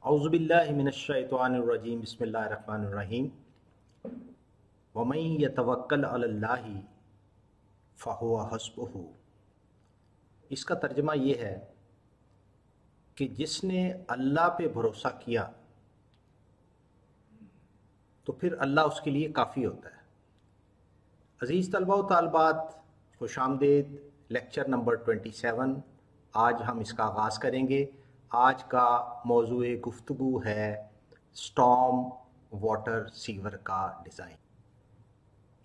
औज़ुबिल्लाहि मिनश्शैतानिर्रजीम बिस्मिल्लाहिर्रहमानिर्रहीम वमन यतवक्कल अलल्लाहि फ़हुव हस्बुहु। इसका तर्जुमा ये है कि जिसने अल्लाह पे भरोसा किया तो फिर अल्लाह उसके लिए काफ़ी होता है। अज़ीज़ तलबा व तालिबात, खुशामदीद। लेक्चर नंबर 27 आज हम इसका आगाज़ करेंगे। आज का मौज़ूए गुफ्तगू है स्टॉर्म वाटर सीवर का डिज़ाइन।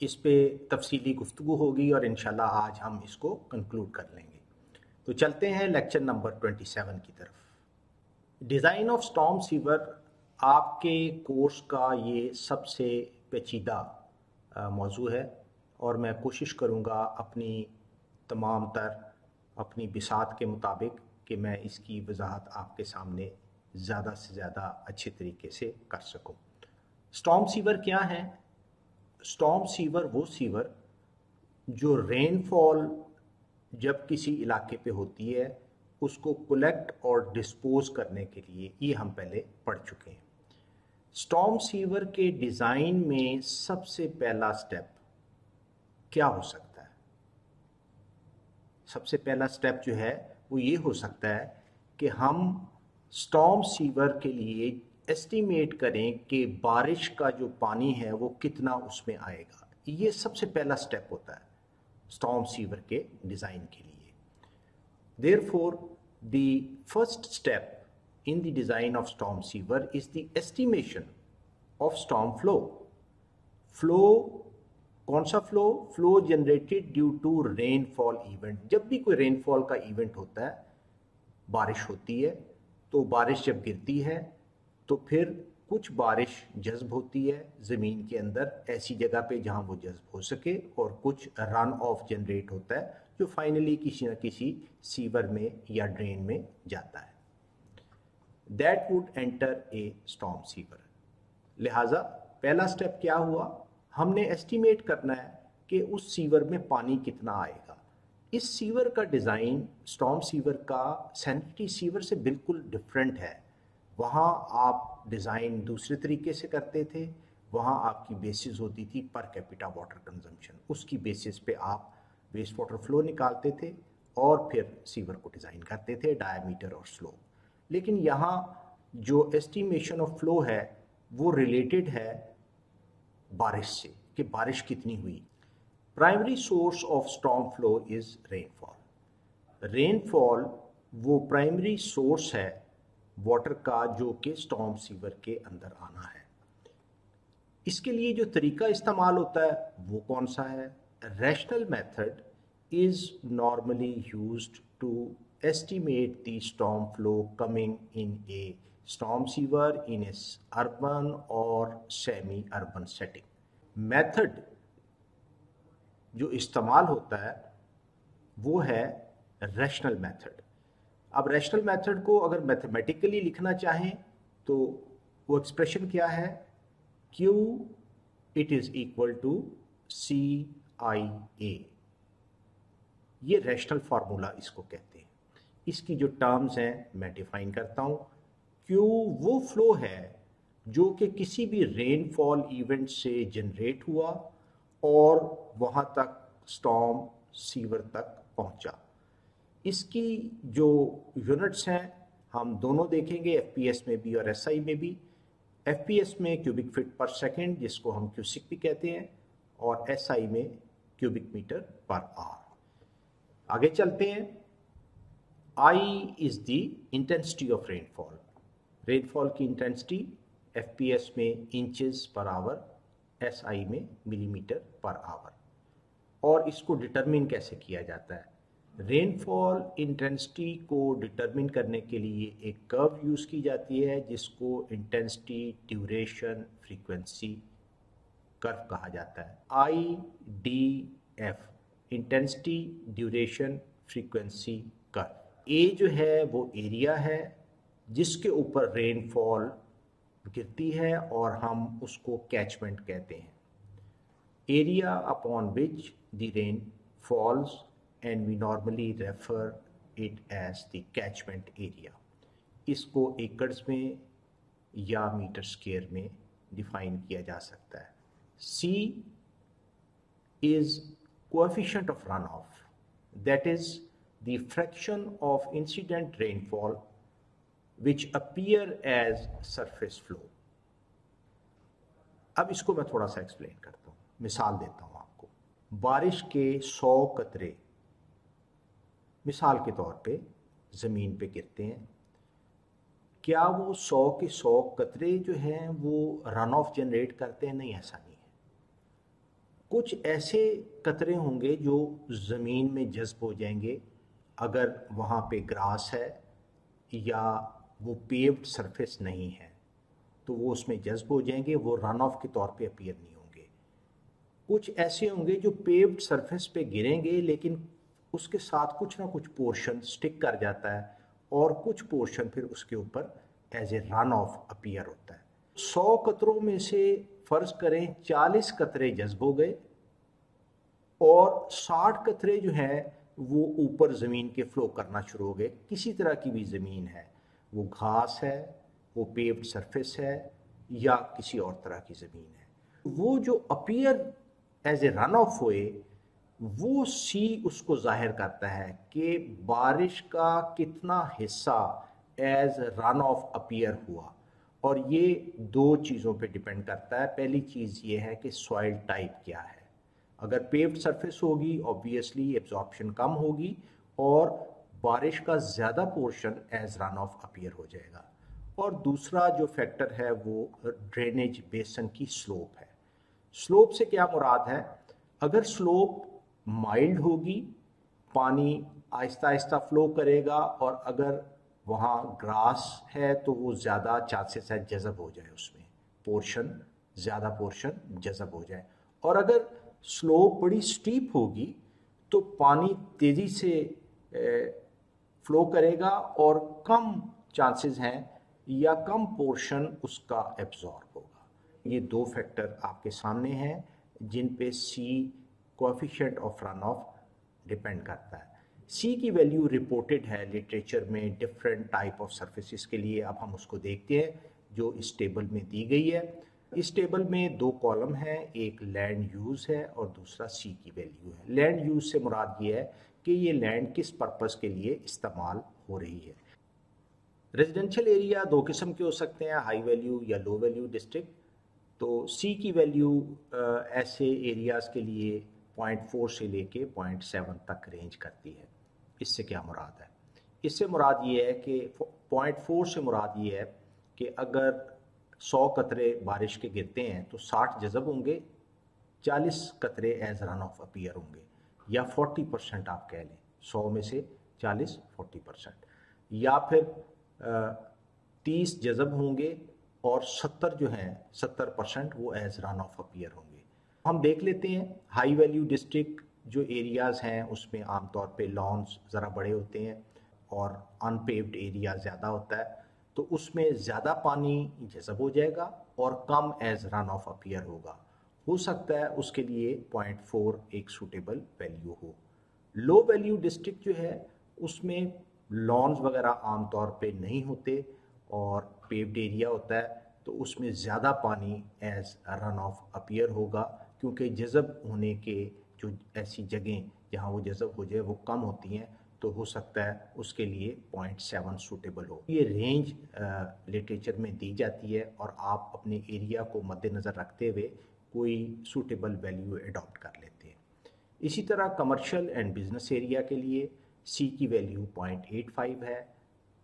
इस पे तफसीली गुफ्तगू होगी और इंशाल्लाह आज हम इसको कंक्लूड कर लेंगे। तो चलते हैं लेक्चर नंबर 27 की तरफ। डिज़ाइन ऑफ स्टॉर्म सीवर आपके कोर्स का ये सबसे पेचीदा मौजू है और मैं कोशिश करूँगा अपनी तमाम तर अपनी बिसात के मुताबिक कि मैं इसकी वजाहत आपके सामने ज़्यादा से ज़्यादा अच्छे तरीके से कर सकूँ। स्टॉर्म सीवर क्या है? स्टॉर्म सीवर वो सीवर जो रेनफॉल जब किसी इलाके पे होती है उसको कलेक्ट और डिस्पोज करने के लिए, ये हम पहले पढ़ चुके हैं। स्टॉर्म सीवर के डिज़ाइन में सबसे पहला स्टेप क्या हो सकता है? सबसे पहला स्टेप जो है वो ये हो सकता है कि हम स्टॉर्म सीवर के लिए एस्टिमेट करें कि बारिश का जो पानी है वो कितना उसमें आएगा। ये सबसे पहला स्टेप होता है स्टॉर्म सीवर के डिज़ाइन के लिए। Therefore the first step in the design of storm sewer is the estimation of storm flow. Flow कौन सा flow? Flow generated due to rainfall event. जब भी कोई रेनफॉल का इवेंट होता है, बारिश होती है, तो बारिश जब गिरती है तो फिर कुछ बारिश जज्ब होती है ज़मीन के अंदर ऐसी जगह पे जहाँ वो जज्ब हो सके, और कुछ रन ऑफ जनरेट होता है जो फाइनली किसी न किसी सीवर में या ड्रेन में जाता है। That would enter a storm sewer. लिहाजा पहला स्टेप क्या हुआ? हमने एस्टिमेट करना है कि उस सीवर में पानी कितना आएगा। इस सीवर का डिज़ाइन स्टॉर्म सीवर का सैनिटरी सीवर से बिल्कुल डिफरेंट है। वहाँ आप डिज़ाइन दूसरे तरीके से करते थे। वहाँ आपकी बेसिस होती थी पर कैपिटा वाटर कंजम्पशन। उसकी बेसिस पे आप वेस्ट वाटर फ्लो निकालते थे और फिर सीवर को डिज़ाइन करते थे, डायमीटर और स्लोप। लेकिन यहाँ जो एस्टिमेशन ऑफ फ्लो है वो रिलेटेड है बारिश से, कि बारिश कितनी हुई। Primary source of storm flow is rainfall. Rainfall वो प्राइमरी सोर्स है वाटर का जो कि स्टॉर्म सीवर के अंदर आना है। इसके लिए जो तरीका इस्तेमाल होता है वो कौन सा है? Rational method is normally used to estimate the storm flow coming in a storm sewer in a urban or semi-urban setting. Method जो इस्तेमाल होता है वो है रैशनल मेथड। अब रैशनल मेथड को अगर मैथमेटिकली लिखना चाहें तो वो एक्सप्रेशन क्या है? Q it is equal to CIA। ये रैशनल फार्मूला इसको कहते हैं। इसकी जो टर्म्स हैं मैं डिफाइन करता हूँ। क्यू वो फ्लो है जो कि किसी भी रेनफॉल इवेंट से जनरेट हुआ और वहाँ तक स्टॉर्म सीवर तक पहुँचा। इसकी जो यूनिट्स हैं हम दोनों देखेंगे, FPS में भी और SI में भी। FPS में क्यूबिक फीट पर सेकेंड जिसको हम क्यूसिक भी कहते हैं, और SI में क्यूबिक मीटर पर आवर। आगे चलते हैं। I is the intensity of rainfall. Rainfall की इंटेंसिटी FPS में इंचेस पर आवर, SI में मिलीमीटर पर आवर। और इसको डिटरमिन कैसे किया जाता है? रेनफॉल इंटेंसिटी को डिटरमिन करने के लिए एक कर्व यूज़ की जाती है जिसको इंटेंसिटी ड्यूरेशन फ्रीक्वेंसी कर्व कहा जाता है। IDF, intensity duration frequency curve. ए जो है वो एरिया है जिसके ऊपर रेनफॉल गिरती है और हम उसको कैचमेंट कहते हैं। Area upon which the rain falls and we normally refer it as the catchment area. इसको एकड़्स में या मीटर स्क्वायर में डिफाइन किया जा सकता है। C is coefficient of runoff, that is the fraction of incident rainfall which appear as surface flow। अब इसको मैं थोड़ा सा एक्सप्लेन करता हूँ, मिसाल देता हूँ आपको। बारिश के 100 कतरे मिसाल के तौर पे ज़मीन पे गिरते हैं, क्या वो 100 के 100 कतरे जो हैं वो रन ऑफ जनरेट करते हैं? नहीं, ऐसा नहीं है। कुछ ऐसे कतरे होंगे जो ज़मीन में जज्ब हो जाएंगे अगर वहाँ पे ग्रास है या वो पेव्ड सरफेस नहीं है, तो वो उसमें जज्ब हो जाएंगे, वो रन ऑफ के तौर पे अपीयर नहीं होंगे। कुछ ऐसे होंगे जो पेव्ड सरफेस पे गिरेंगे लेकिन उसके साथ कुछ ना कुछ पोर्शन स्टिक कर जाता है और कुछ पोर्शन फिर उसके ऊपर as a run off appear होता है। 100 कतरों में से फर्ज करें 40 कतरे जज्ब हो गए और 60 कतरे जो हैं वो ऊपर ज़मीन के फ्लो करना शुरू हो गए। किसी तरह की भी ज़मीन है, वो घास है, वो पेव्ड सरफेस है या किसी और तरह की ज़मीन है, वो जो appear as a run off हुए वो सी उसको जाहिर करता है कि बारिश का कितना हिस्सा एज रन ऑफ अपीयर हुआ। और ये दो चीज़ों पे डिपेंड करता है। पहली चीज़ ये है कि सॉइल टाइप क्या है। अगर पेव्ड सरफेस होगी ऑब्वियसली एब्जॉर्प्शन कम होगी और बारिश का ज़्यादा portion as run off appear हो जाएगा। और दूसरा जो फैक्टर है वो ड्रेनेज बेसन की स्लोप है। स्लोप से क्या मुराद है? अगर स्लोप माइल्ड होगी, पानी आहिस्ता आहिस्ता फ्लो करेगा, और अगर वहाँ ग्रास है तो वो ज़्यादा चांसेस है जज़ब हो जाए, उसमें पोर्शन ज़्यादा पोर्शन जज़ब हो जाए। और अगर स्लोप बड़ी स्टीप होगी तो पानी तेज़ी से फ्लो करेगा और कम चांसेस हैं या कम पोर्शन उसका एब्जॉर्ब होगा। ये दो फैक्टर आपके सामने हैं जिन पे C coefficient of runoff depend करता है। सी की वैल्यू रिपोर्टेड है लिटरेचर में डिफरेंट टाइप ऑफ सरफेसेस के लिए। अब हम उसको देखते हैं जो इस टेबल में दी गई है। इस टेबल में दो कॉलम हैं, एक लैंड यूज़ है और दूसरा सी की वैल्यू है। लैंड यूज़ से मुराद ये है कि ये लैंड किस पर्पस के लिए इस्तेमाल हो रही है। रेजिडेंशियल एरिया दो किस्म के हो सकते हैं, हाई वैल्यू या लो वैल्यू डिस्ट्रिक्ट। तो सी की वैल्यू ऐसे एरियाज़ के लिए 0.4 से लेके 0.7 तक रेंज करती है। इससे क्या मुराद है? इससे मुराद ये है कि 0.4 से मुराद ये है कि अगर 100 कतरे बारिश के गिरते हैं तो 60 जज़ब होंगे, 40 कतरे एज रन ऑफ अपीयर होंगे, या 40% आप कह लें, 100 में से 40 40%, या फिर 30 जज़ब होंगे और 70 जो हैं 70% वो एज रन ऑफ अपीयर होंगे। हम देख लेते हैं हाई वैल्यू डिस्ट्रिक्ट जो एरियाज़ हैं उसमें आमतौर पे लॉन्स ज़रा बड़े होते हैं और अनपेव्ड एरिया ज़्यादा होता है, तो उसमें ज़्यादा पानी जज़ब हो जाएगा और कम एज रन ऑफ अपीयर होगा। हो सकता है उसके लिए 0.4 एक सूटेबल वैल्यू हो। लो वैल्यू डिस्ट्रिक्ट जो है उसमें लॉन्स वगैरह आमतौर पे नहीं होते और पेव्ड एरिया होता है, तो उसमें ज़्यादा पानी एज रन ऑफ अपीयर होगा, क्योंकि जज़ब होने के जो ऐसी जगहें जहाँ वो जज़ब हो जाए वो कम होती हैं, तो हो सकता है उसके लिए 0.7 सूटेबल हो। ये रेंज लिटरेचर में दी जाती है और आप अपने एरिया को मद्देनज़र रखते हुए कोई सूटेबल वैल्यू अडॉप्ट कर लेते हैं। इसी तरह कमर्शियल एंड बिजनेस एरिया के लिए सी की वैल्यू 0.85 है।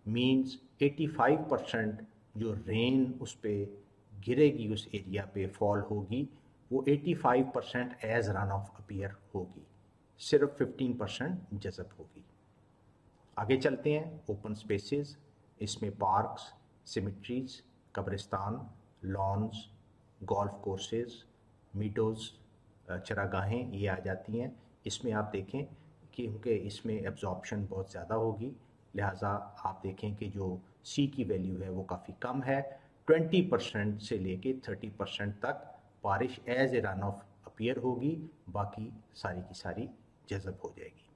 मीन्स 85% जो रेन उस पर गिरेगी, उस एरिया पे फॉल होगी, वो 85% एज रन ऑफ अपीयर होगी, सिर्फ 15% जज़ब होगी। आगे चलते हैं, ओपन स्पेसेस, इसमें पार्क्स, सिमेट्रीज, कब्रिस्तान, लॉन्स, गोल्फ कोर्सेज, मीडोज़, चरागाहें ये आ जाती हैं। इसमें आप देखें कि क्योंकि इसमें एब्जॉर्प्शन बहुत ज़्यादा होगी, लिहाजा आप देखें कि जो सी की वैल्यू है वो काफ़ी कम है। 20% से लेके 30% तक बारिश as a run off appear होगी, बाकी सारी की सारी जज़ब हो जाएगी।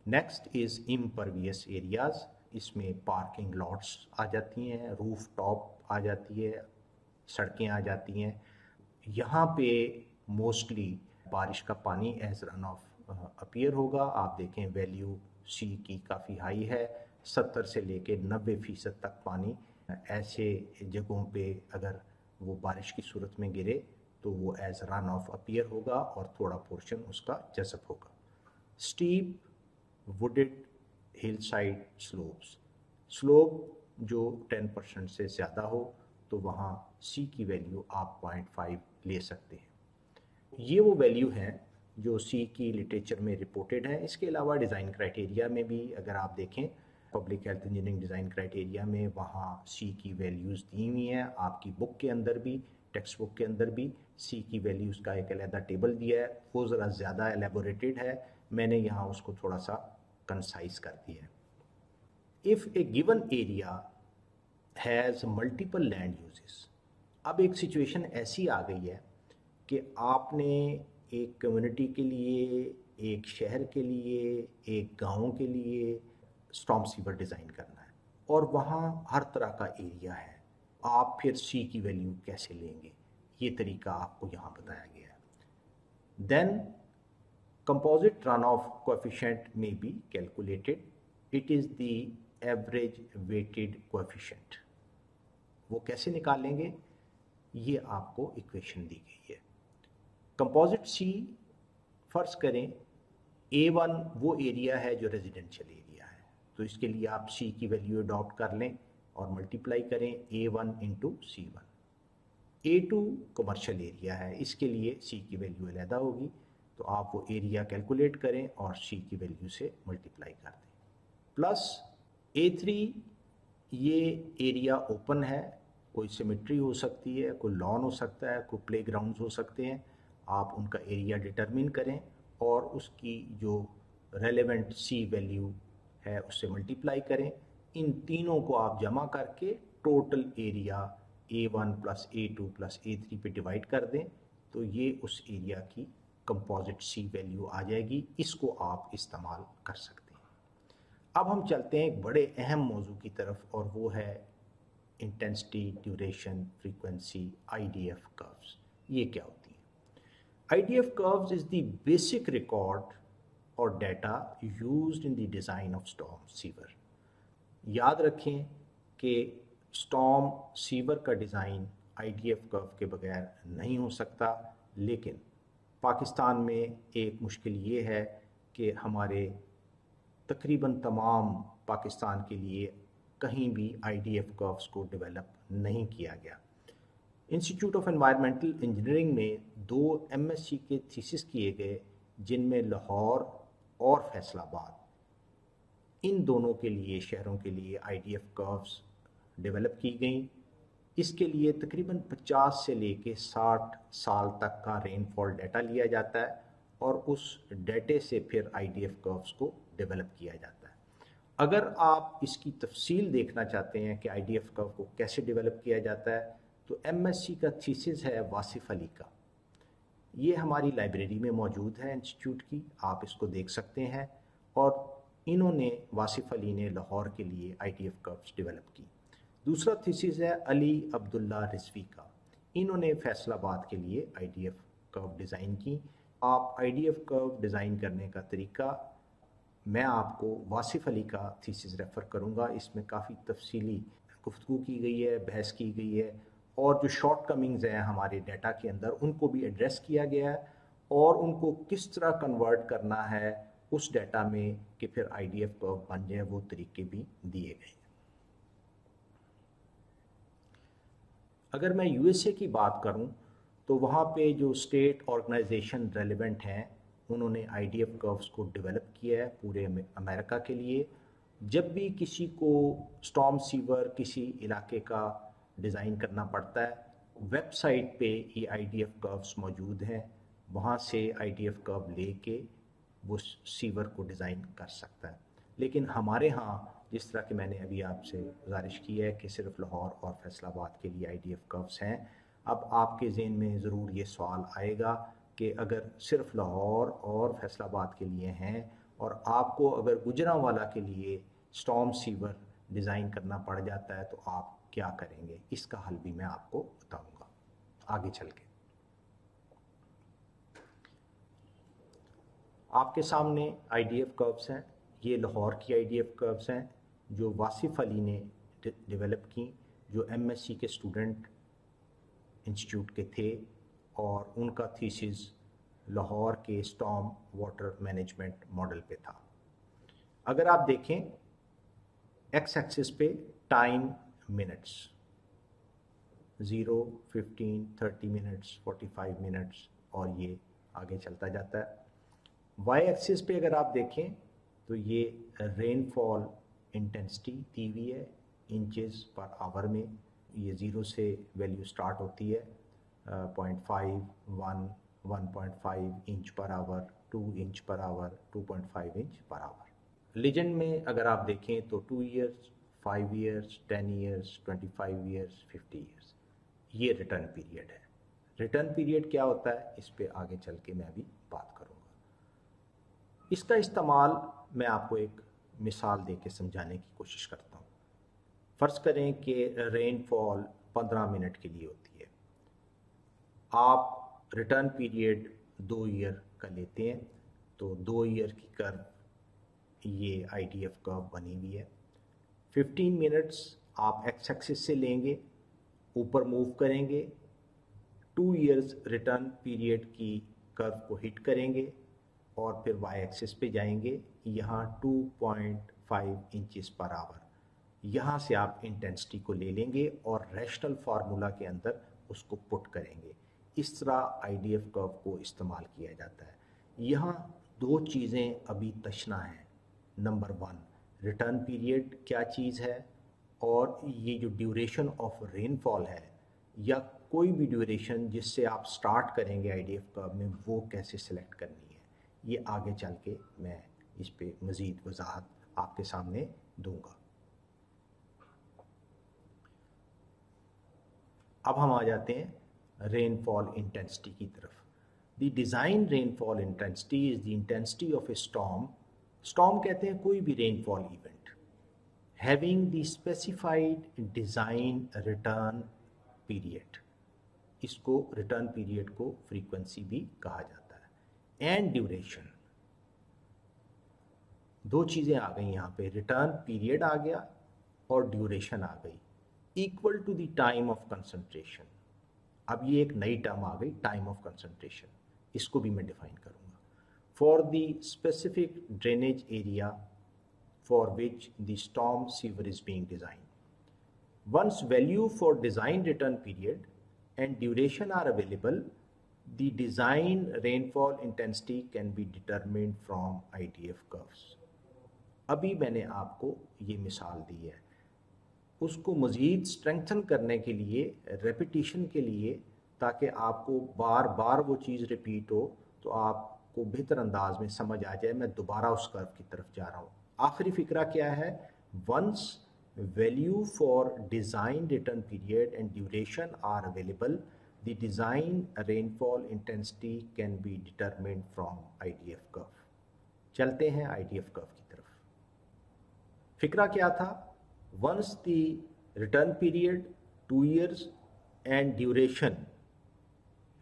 Next is impervious areas. इसमें पार्किंग लॉट्स आ जाती हैं, रूफ टॉप आ जाती है, सड़कें आ जाती हैं। यहाँ पे मोस्टली बारिश का एज रन ऑफ अपीयर होगा। आप देखें वैल्यू सी की काफ़ी हाई है, 70 से लेके 90% तक पानी ऐसे जगहों पे अगर वो बारिश की सूरत में गिरे तो वो एज रन ऑफ अपीयर होगा और थोड़ा पोर्शन उसका जज़ब होगा। Steep wooded hill side slopes, slope जो 10% से ज़्यादा हो तो वहाँ सी की वैल्यू आप 0.5 ले सकते हैं। ये वो वैल्यू हैं जो सी की लिटरेचर में रिपोर्टेड है। इसके अलावा डिज़ाइन क्राइटेरिया में भी अगर आप देखें, public health engineering design criteria में वहाँ सी की वैल्यूज़ दी हुई हैं। आपकी बुक के अंदर भी, टेक्स्ट बुक के अंदर भी सी की वैल्यूज़ का एक अलग टेबल दिया है। वो ज़रा ज़्यादा एलेबोरेटेड है, मैंने यहाँ उसको थोड़ा सा कंसाइज कर दिया है। If A given area has multiple land uses, अब एक सिचुएशन ऐसी आ गई है कि आपने एक कम्युनिटी के लिए, एक शहर के लिए, एक गांव के लिए स्टॉर्म सीवर डिज़ाइन करना है और वहाँ हर तरह का एरिया है। आप फिर सी की वैल्यू कैसे लेंगे, ये तरीका आपको यहाँ बताया गया है। Then composite runoff coefficient may be calculated, it is the average weighted coefficient. वो कैसे निकालेंगे, ये आपको इक्वेशन दी गई है। कंपोजिट सी फर्ज करें A1 वो एरिया है जो रेजिडेंशियल एरिया है, तो इसके लिए आप सी की वैल्यू अडॉप्ट कर लें और मल्टीप्लाई करें A1 into C1। A2 commercial area है, इसके लिए सी की वैल्यू अलहदा होगी, तो आप वो एरिया कैलकुलेट करें और सी की वैल्यू से मल्टीप्लाई कर दें। प्लस A3 ये एरिया ओपन है, कोई सिमेट्री हो सकती है, कोई लॉन हो सकता है, कोई प्लेग्राउंड्स हो सकते हैं। आप उनका एरिया डिटरमिन करें और उसकी जो रेलेवेंट सी वैल्यू है उससे मल्टीप्लाई करें। इन तीनों को आप जमा करके total area A1 plus A2 plus A3 पे डिवाइड कर दें, तो ये उस एरिया की कंपोजिट सी वैल्यू आ जाएगी। इसको आप इस्तेमाल कर सकते हैं। अब हम चलते हैं एक बड़े अहम मौजू की तरफ और वो है intensity, duration, frequency, IDF curves. ये क्या होती है? IDF curves is the basic record or data used in the design of storm sewer. याद रखें कि storm sewer का डिज़ाइन IDF कर्व के बगैर नहीं हो सकता, लेकिन पाकिस्तान में एक मुश्किल ये है कि हमारे तकरीबन तमाम पाकिस्तान के लिए कहीं भी IDF कर्व्स को डेवलप नहीं किया गया। इंस्टीट्यूट ऑफ एनवायरमेंटल इंजीनियरिंग में 2 MSc के थीसिस किए गए, जिनमें लाहौर और फैसलाबाद, इन दोनों के लिए शहरों के लिए IDF कर्व्स डेवलप की गई। इसके लिए तकरीबन 50 से लेके 60 साल तक का रेनफॉल डाटा लिया जाता है और उस डाटे से फिर IDF कर्व्स को डेवलप किया जाता है। अगर आप इसकी तफसील देखना चाहते हैं कि IDF कर्व को कैसे डेवलप किया जाता है, तो MSc का थीसिस है वासिफ अली का, ये हमारी लाइब्रेरी में मौजूद है इंस्टीट्यूट की, आप इसको देख सकते हैं। और इन्होंने, वासिफ अली ने लाहौर के लिए IDF कर्व्स डेवलप की। दूसरा थीसिस है अली अब्दुल्ला रिजवी का, इन्होंने फैसलाबाद के लिए IDF कर्व डिज़ाइन की। आप IDF कर्व डिज़ाइन करने का तरीका मैं आपको वासिफ अली का थीसिस रेफ़र करूँगा, इसमें काफ़ी तफसीली गुफ्तगू की गई है, बहस की गई है और जो शॉर्ट कमिंग्स हैं हमारे डाटा के अंदर उनको भी एड्रेस किया गया है और उनको किस तरह कन्वर्ट करना है उस डाटा में कि फिर IDF कर्व बन जाए, वो तरीके भी दिए गए। अगर मैं USA की बात करूं तो वहाँ पे जो स्टेट ऑर्गेनाइजेशन रेलिवेंट हैं उन्होंने IDF कर्व्स को डेवलप किया है पूरे अमेरिका के लिए। जब भी किसी को स्टॉर्म सीवर किसी इलाके का डिज़ाइन करना पड़ता है, वेबसाइट पे ये IDF कर्व्स मौजूद हैं, वहाँ से IDF कर्व लेके वो सीवर को डिज़ाइन कर सकता है। लेकिन हमारे यहाँ जिस तरह कि मैंने अभी आपसे गुजारिश की है कि सिर्फ लाहौर और फैसलाबाद के लिए IDF कर्व्स हैं, अब आपके ज़हन में ज़रूर ये सवाल आएगा कि अगर सिर्फ लाहौर और फैसलाबाद के लिए हैं और आपको अगर गुजरांवाला के लिए स्टॉर्म सीवर डिज़ाइन करना पड़ जाता है तो आप क्या करेंगे, इसका हल भी मैं आपको बताऊंगा आगे चल के। आपके सामने आईडीएफ कर्व्स हैं। ये लाहौर की आईडीएफ कर्व्स हैं जो वासिफ अली ने डेवलप की, जो एमएससी के स्टूडेंट इंस्टीट्यूट के थे और उनका थीसिस लाहौर के स्टॉर्म वाटर मैनेजमेंट मॉडल पे था। अगर आप देखें एक्स एक्सिस पे टाइम मिनट्स, 0, 15, 30 मिनट्स, 45 मिनट्स और ये आगे चलता जाता है। वाई एक्सिस पे अगर आप देखें तो ये रेनफॉल इंटेंसिटी दी हुई है इंचेस पर आवर में। ये 0 से वैल्यू स्टार्ट होती है 0.5, 1, 1.5 inch per our, 2 inch per our, 2.5 inch per our. Legend में अगर आप देखें तो 2 years, 5 years, 10 years, 25 years, 50 years, ये रिटर्न पीरियड है। रिटर्न पीरियड क्या होता है इस पे आगे चल के मैं अभी बात करूँगा। इसका इस्तेमाल मैं आपको एक मिसाल दे के समझाने की कोशिश करता हूँ। फ़र्ज़ करें कि रेनफॉल 15 मिनट के लिए होती है। आप रिटर्न पीरियड 2 ईयर का लेते हैं तो 2 ईयर की कर्व ये आईडीएफ कर्व बनी हुई है। 15 मिनट्स आप एक्स एक्सिस से लेंगे, ऊपर मूव करेंगे, 2 ईयर्स रिटर्न पीरियड की कर्व को हिट करेंगे और फिर वाई एक्सिस पे जाएंगे। यहाँ 2.5 इंचेस पर आवर, यहाँ से आप इंटेंसिटी को ले लेंगे और रैशनल फार्मूला के अंदर उसको पुट करेंगे। इस तरह आईडीएफ कर्व को इस्तेमाल किया जाता है। यहाँ 2 चीज़ें अभी तशना हैं। नंबर 1, रिटर्न पीरियड क्या चीज़ है, और ये जो ड्यूरेशन ऑफ रेनफॉल है या कोई भी ड्यूरेशन जिससे आप स्टार्ट करेंगे आईडीएफ कर्व में, वो कैसे सिलेक्ट करनी है, ये आगे चल के मैं इस पे मज़ीद वजाहत आपके सामने दूंगा। अब हम आ जाते हैं रेनफॉल इंटेंसिटी की तरफ। The design rainfall intensity is the intensity of A storm. Storm कहते हैं कोई भी rainfall event having the specified design return period. इसको रिटर्न पीरियड को फ्रीक्वेंसी भी कहा जाता है। एंड ड्यूरेशन, 2 चीज़ें आ गई यहाँ पे, रिटर्न पीरियड आ गया और ड्यूरेशन आ गई, equal to the time of concentration. अब ये एक नई टर्म आ गई, टाइम ऑफ कंसंट्रेशन, इसको भी मैं डिफाइन करूँगा। For the specific drainage area for which the storm sewer is being design. Once value for design return period and duration are available, the design rainfall intensity can be determined from IDF curves. अभी मैंने आपको ये मिसाल दी है, उसको मज़ीद strengthen करने के लिए, रेपिटिशन के लिए, ताकि आपको बार बार वो चीज़ रिपीट हो तो आपको बेहतर अंदाज में समझ आ जाए। मैं दोबारा उस कर्व की तरफ जा रहा हूँ। आखिरी फिक्रा क्या है, once value for design return period and duration are available, the design rainfall intensity can be determined from IDF curve. चलते हैं IDF curve की तरफ। फिक्रा क्या था, once the return period 2 years and duration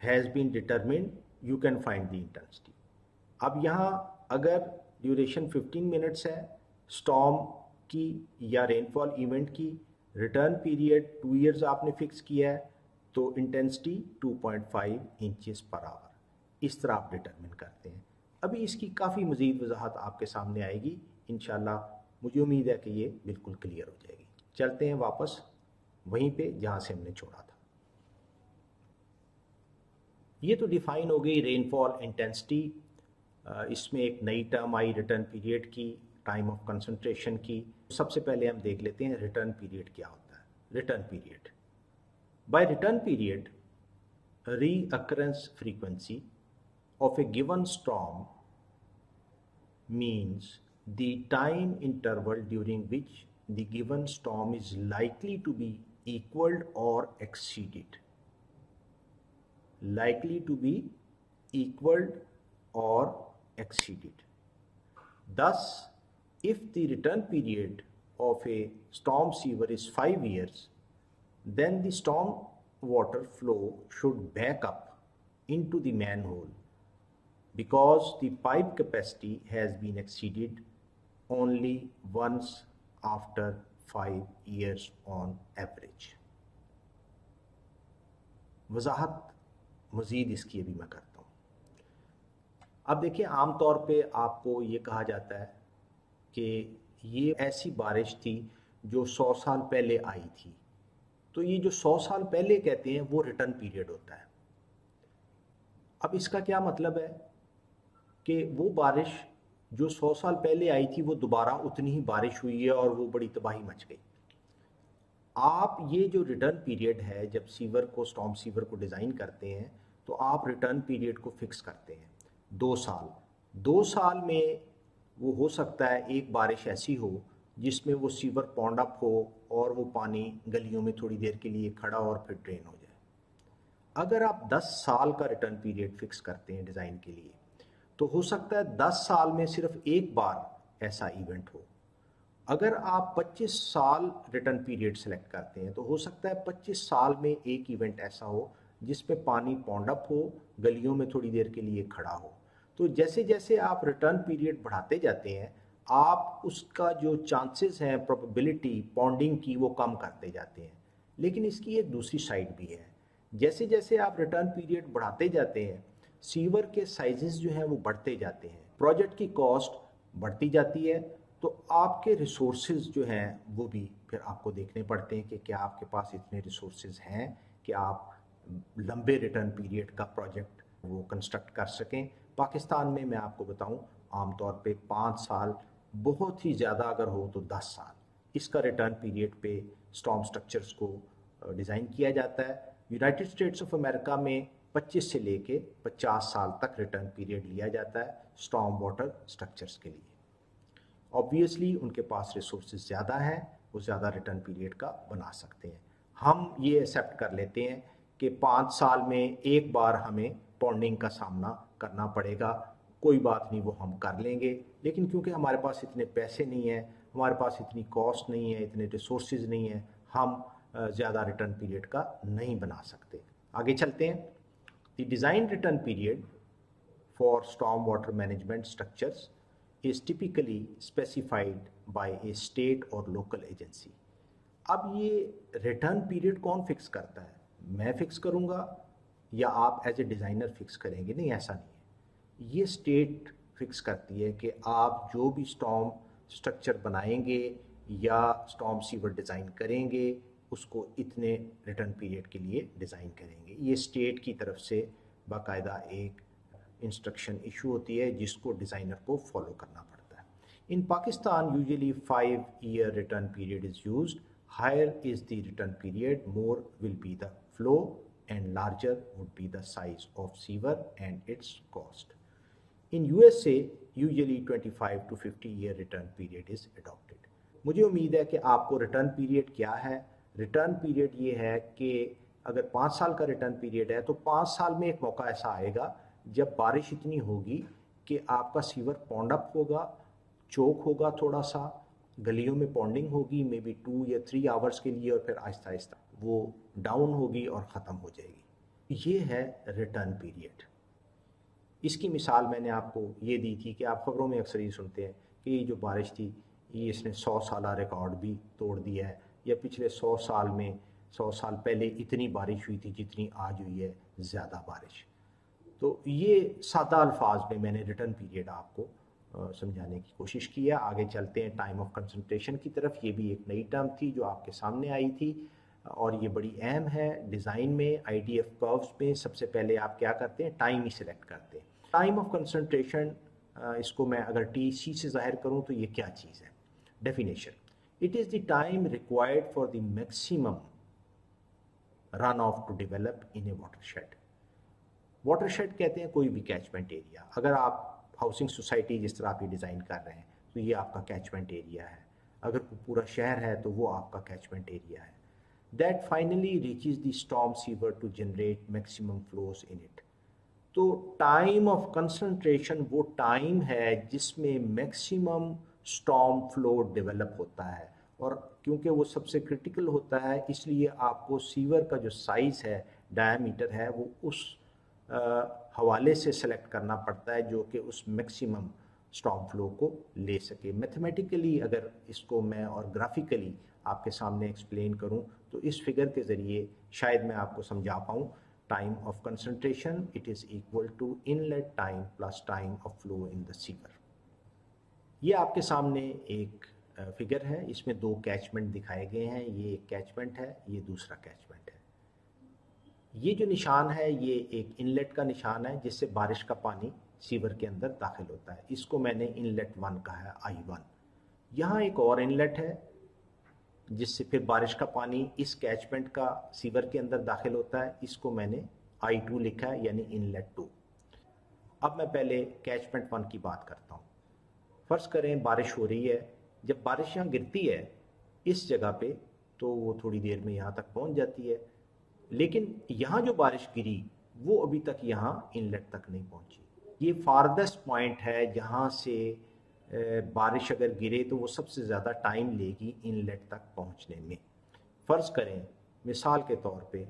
has been determined, you can find the intensity. अब यहाँ अगर duration 15 minutes है स्टॉर्म की या रेनफॉल इवेंट की, रिटर्न पीरियड 2 ईयर्स आपने फिक्स किया है, तो इंटेंसिटी 2.5 इंचेस पर आवर, इस तरह आप डिटरमिन करते हैं। अभी इसकी काफ़ी मज़ीद वजाहत आपके सामने आएगी इंशाल्लाह। मुझे उम्मीद है कि ये बिल्कुल क्लियर हो जाएगी। चलते हैं वापस वहीं पे जहाँ से हमने छोड़ा था। ये तो डिफ़ाइन हो गई रेनफॉल इंटेंसिटी। इसमें एक नई टर्म आई रिटर्न पीरियड की, टाइम ऑफ कंसंट्रेशन की। सबसे पहले हम देख लेते हैं रिटर्न पीरियड क्या होता है। Return period, by return period recurrence frequency of a given storm means the time interval during which the given storm is likely to be equaled or exceeded, likely to be equaled or exceeded. Thus, if the return period of a storm sewer is 5 years, then the storm water flow should back up into the manhole because the pipe capacity has been exceeded only once after 5 years on average. वजाहत मज़ीद इसकी अभी मैं करता हूँ। अब देखिए, आमतौर पे आपको ये कहा जाता है कि ये ऐसी बारिश थी जो 100 साल पहले आई थी। तो ये जो 100 साल पहले कहते हैं वो रिटर्न पीरियड होता है। अब इसका क्या मतलब है कि वो बारिश जो 100 साल पहले आई थी वो दोबारा उतनी ही बारिश हुई है और वो बड़ी तबाही मच गई। आप ये जो रिटर्न पीरियड है, जब सीवर को, स्टॉर्म सीवर को डिज़ाइन करते हैं तो आप रिटर्न पीरियड को फिक्स करते हैं 2 साल। 2 साल में वो हो सकता है एक बारिश ऐसी हो जिसमें वो सीवर पॉन्ड अप हो और वो पानी गलियों में थोड़ी देर के लिए खड़ा और फिर ड्रेन हो जाए। अगर आप 10 साल का रिटर्न पीरियड फिक्स करते हैं डिज़ाइन के लिए, तो हो सकता है 10 साल में सिर्फ एक बार ऐसा इवेंट हो। अगर आप 25 साल रिटर्न पीरियड सेलेक्ट करते हैं तो हो सकता है 25 साल में एक इवेंट ऐसा हो जिसमें पानी पॉन्ड अप हो, गलियों में थोड़ी देर के लिए खड़ा हो। तो जैसे जैसे आप रिटर्न पीरियड बढ़ाते जाते हैं, आप उसका जो चांसेस हैं प्रोबेबिलिटी पॉन्डिंग की, वो कम करते जाते हैं। लेकिन इसकी एक दूसरी साइड भी है। जैसे जैसे आप रिटर्न पीरियड बढ़ाते जाते हैं, सीवर के साइजेस जो हैं वो बढ़ते जाते हैं, प्रोजेक्ट की कॉस्ट बढ़ती जाती है, तो आपके रिसोर्सेज जो हैं वो भी फिर आपको देखने पड़ते हैं कि क्या आपके पास इतने रिसोर्सेज हैं कि आप लंबे रिटर्न पीरियड का प्रोजेक्ट वो कंस्ट्रक्ट कर सकें। पाकिस्तान में मैं आपको बताऊं, आमतौर पे 5 साल, बहुत ही ज़्यादा अगर हो तो 10 साल इसका रिटर्न पीरियड पे स्टॉर्म स्ट्रक्चर्स को डिज़ाइन किया जाता है। यूनाइटेड स्टेट्स ऑफ अमेरिका में 25 से लेके 50 साल तक रिटर्न पीरियड लिया जाता है स्टॉर्म वाटर स्ट्रक्चर्स के लिए। ऑब्वियसली उनके पास रिसोर्सेज ज़्यादा हैं, वो ज़्यादा रिटर्न पीरियड का बना सकते हैं। हम ये एक्सेप्ट कर लेते हैं कि 5 साल में एक बार हमें पॉन्डिंग का सामना करना पड़ेगा, कोई बात नहीं, वो हम कर लेंगे। लेकिन क्योंकि हमारे पास इतने पैसे नहीं हैं, हमारे पास इतनी कॉस्ट नहीं है, इतने रिसोर्सेज नहीं हैं, हम ज़्यादा रिटर्न पीरियड का नहीं बना सकते। आगे चलते हैं। The design return period for storm water management structures is typically specified by a state or local agency. अब ये रिटर्न पीरियड कौन फिक्स करता है? मैं फिक्स करूँगा या आप एज ए डिज़ाइनर फिक्स करेंगे? नहीं, ऐसा नहीं है। ये स्टेट फिक्स करती है कि आप जो भी स्टॉर्म स्ट्रक्चर बनाएंगे या स्टॉर्म सीवर डिज़ाइन करेंगे उसको इतने रिटर्न पीरियड के लिए डिज़ाइन करेंगे। ये स्टेट की तरफ से बाकायदा एक इंस्ट्रक्शन इशू होती है जिसको डिज़ाइनर को फॉलो करना पड़ता है। In Pakistan usually 5 year return period is used. Higher is the return period, more will be the flow and larger would be the size of sewer and its cost. In USA usually 25 to 50 year return period is adopted. मुझे उम्मीद है कि आपको return period क्या है। Return period ये है कि अगर 5 साल का रिटर्न पीरियड है तो 5 साल में एक मौका ऐसा आएगा जब बारिश इतनी होगी कि आपका सीवर पॉन्ड अप होगा, चोक होगा, थोड़ा सा गलियों में पॉन्डिंग होगी, मे बी 2 या 3 आवर्स के लिए, और फिर आहिस्ता आहिस्ता वो डाउन होगी और ख़त्म हो जाएगी। ये है रिटर्न पीरियड। इसकी मिसाल मैंने आपको ये दी थी कि आप ख़बरों में अक्सर ये सुनते हैं कि ये जो बारिश थी ये इसने 100 साल रिकॉर्ड भी तोड़ दिया है, या पिछले 100 साल में 100 साल पहले इतनी बारिश हुई थी जितनी आज हुई है, ज़्यादा बारिश। तो ये सादा अल्फाज में मैंने रिटर्न पीरियड आपको समझाने की कोशिश की है। आगे चलते हैं टाइम ऑफ कंसंट्रेशन की तरफ। ये भी एक नई टर्म थी जो आपके सामने आई थी और ये बड़ी अहम है। डिज़ाइन में IDF कर्व्स में सबसे पहले आप क्या करते हैं? टाइम ही सिलेक्ट करते हैं। टाइम ऑफ कंसंट्रेशन, इसको मैं अगर TC से ज़ाहिर करूँ तो ये क्या चीज़ है? Definition: it is the time required for the maximum run off to develop in a watershed. Watershed कहते हैं कोई भी कैचमेंट एरिया। अगर आप हाउसिंग सोसाइटी जिस तरह आप ये डिज़ाइन कर रहे हैं तो ये आपका कैचमेंट एरिया है। अगर पूरा शहर है तो वो आपका कैचमेंट एरिया है। That finally reaches the storm sewer to generate maximum flows in it. तो टाइम ऑफ कंसंट्रेशन वो टाइम है जिसमें मैक्सिमम स्टॉर्म फ्लो डेवलप होता है और क्योंकि वो सबसे क्रिटिकल होता है इसलिए आपको सीवर का जो साइज़ है, डायामीटर है, वो उस हवाले से सेलेक्ट करना पड़ता है जो कि उस मैक्सिमम स्टॉर्म फ्लो को ले सके। मैथमेटिकली अगर इसको मैं और ग्राफिकली आपके सामने एक्सप्लेन करूं तो इस फिगर के ज़रिए शायद मैं आपको समझा पाऊं। Time of concentration it is equal to inlet time plus time of flow in the sewer. ये आपके सामने एक फिगर है, इसमें दो कैचमेंट दिखाए गए हैं। ये एक कैचमेंट है, ये दूसरा कैचमेंट है। ये जो निशान है ये एक इनलेट का निशान है जिससे बारिश का पानी सीवर के अंदर दाखिल होता है। इसको मैंने इनलेट 1 कहा है, I1। यहाँ एक और इनलेट है जिससे फिर बारिश का पानी इस कैचमेंट का सीवर के अंदर दाखिल होता है। इसको मैंने I2 लिखा है, यानी इनलेट 2। अब मैं पहले कैचमेंट 1 की बात करता हूँ। फर्ज करें बारिश हो रही है। जब बारिश यहाँ गिरती है इस जगह पे तो वो थोड़ी देर में यहाँ तक पहुँच जाती है, लेकिन यहाँ जो बारिश गिरी वो अभी तक यहाँ इनलेट तक नहीं पहुँची। ये फारदेस्ट पॉइंट है जहाँ से बारिश अगर गिरे तो वो सबसे ज़्यादा टाइम लेगी इनलेट तक पहुँचने में। फ़र्ज़ करें मिसाल के तौर पे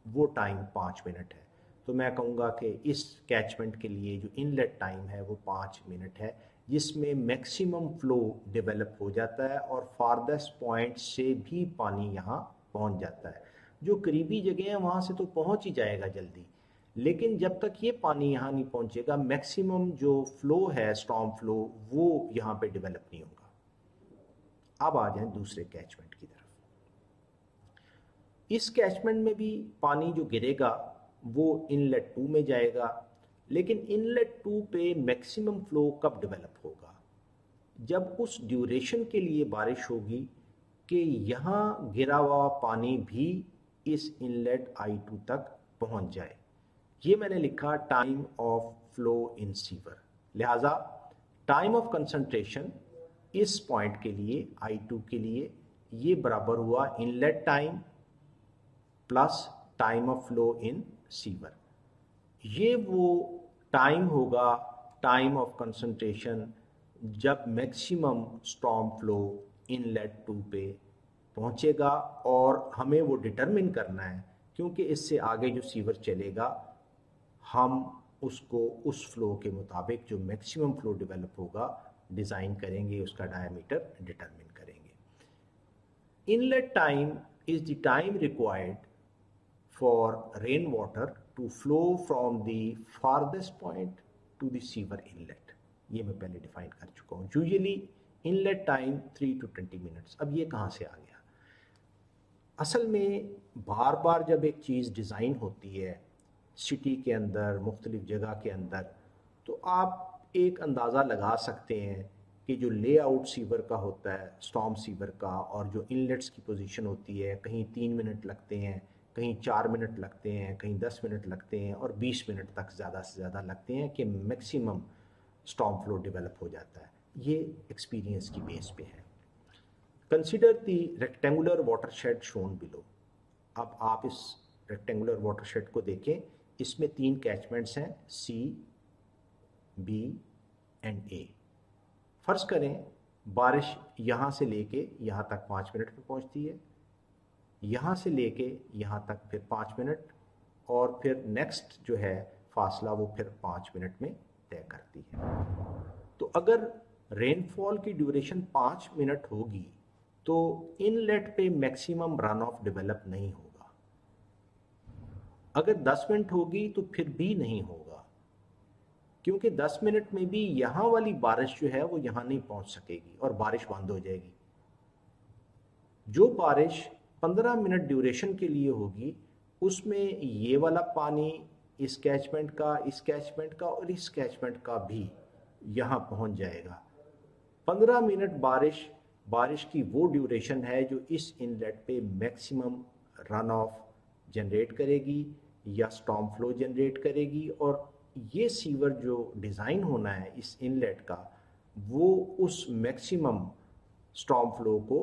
वो टाइम 5 मिनट है, तो मैं कहूँगा कि इस कैचमेंट के लिए जो इनलेट टाइम है वो 5 मिनट है, जिसमें मैक्सिमम फ्लो डेवलप हो जाता है और फारदेस्ट पॉइंट से भी पानी यहाँ पहुँच जाता है। जो करीबी जगह है वहाँ से तो पहुँच ही जाएगा जल्दी, लेकिन जब तक ये पानी यहाँ नहीं पहुँचेगा मैक्सिमम जो फ्लो है, स्टॉर्म फ्लो, वो यहाँ पे डेवलप नहीं होगा। अब आ जाएं दूसरे कैचमेंट की तरफ। इस कैचमेंट में भी पानी जो गिरेगा वो इनलेट 2 में जाएगा, लेकिन इनलेट 2 पे मैक्सिमम फ्लो कब डेवलप होगा? जब उस ड्यूरेशन के लिए बारिश होगी कि यहाँ गिरा हुआ पानी भी इस इनलेट I2 तक पहुँच जाए। ये मैंने लिखा time of flow in sewer. लिहाजा टाइम ऑफ कंसंट्रेशन इस पॉइंट के लिए I2 के लिए ये बराबर हुआ inlet time plus time of flow in sewer. ये वो टाइम होगा, टाइम ऑफ कंसंट्रेशन, जब मैक्सिमम स्टॉर्म फ्लो इनलेट 2 पे पहुंचेगा। और हमें वो डिटरमिन करना है क्योंकि इससे आगे जो सीवर चलेगा हम उसको उस फ्लो के मुताबिक जो मैक्सिमम फ्लो डेवलप होगा डिज़ाइन करेंगे, उसका डायमीटर डिटरमिन करेंगे। Inlet time is the time required for rain water to flow from the farthest point to the sewer inlet. ये मैं पहले डिफाइन कर चुका हूँ। Usually inlet time 3 to 20 minutes. अब ये कहाँ से आ गया? असल में बार बार जब एक चीज़ डिज़ाइन होती है सिटी के अंदर, मुख्तलिफ जगह के अंदर, तो आप एक अंदाज़ा लगा सकते हैं कि जो लेआउट सीवर का होता है, स्टॉर्म सीवर का, और जो इनलेट्स की पोजीशन होती है, कहीं 3 मिनट लगते हैं, कहीं 4 मिनट लगते हैं, कहीं 10 मिनट लगते हैं और 20 मिनट तक ज़्यादा से ज़्यादा लगते हैं कि मैक्सिमम स्टॉर्म फ्लो डेवलप हो जाता है। ये एक्सपीरियंस की बेस पे है। Consider the rectangular watershed shown below. अब आप इस रेक्टेंगुलर वाटरशेड को देखें, इसमें 3 कैचमेंट्स हैं, C, B एंड A। फर्ज करें बारिश यहाँ से लेके यहाँ तक 5 मिनट में पहुँचती है, यहाँ से लेके यहाँ तक फिर 5 मिनट, और फिर नेक्स्ट जो है फासला वो फिर 5 मिनट में तय करती है। तो अगर रेनफॉल की ड्यूरेशन 5 मिनट होगी तो इनलेट पे मैक्सिमम रन ऑफ डेवलप नहीं होगा। अगर 10 मिनट होगी तो फिर भी नहीं होगा, क्योंकि 10 मिनट में भी यहाँ वाली बारिश जो है वो यहाँ नहीं पहुँच सकेगी और बारिश बंद हो जाएगी। जो बारिश 15 मिनट ड्यूरेशन के लिए होगी उसमें ये वाला पानी इस कैचमेंट का, इस कैचमेंट का और इस कैचमेंट का भी यहाँ पहुँच जाएगा। 15 मिनट बारिश की वो ड्यूरेशन है जो इस इनलेट पे मैक्सिमम रन ऑफ जनरेट करेगी या स्टॉर्म फ्लो जनरेट करेगी, और ये सीवर जो डिज़ाइन होना है इस इनलेट का वो उस मैक्सिमम स्टॉर्म फ्लो को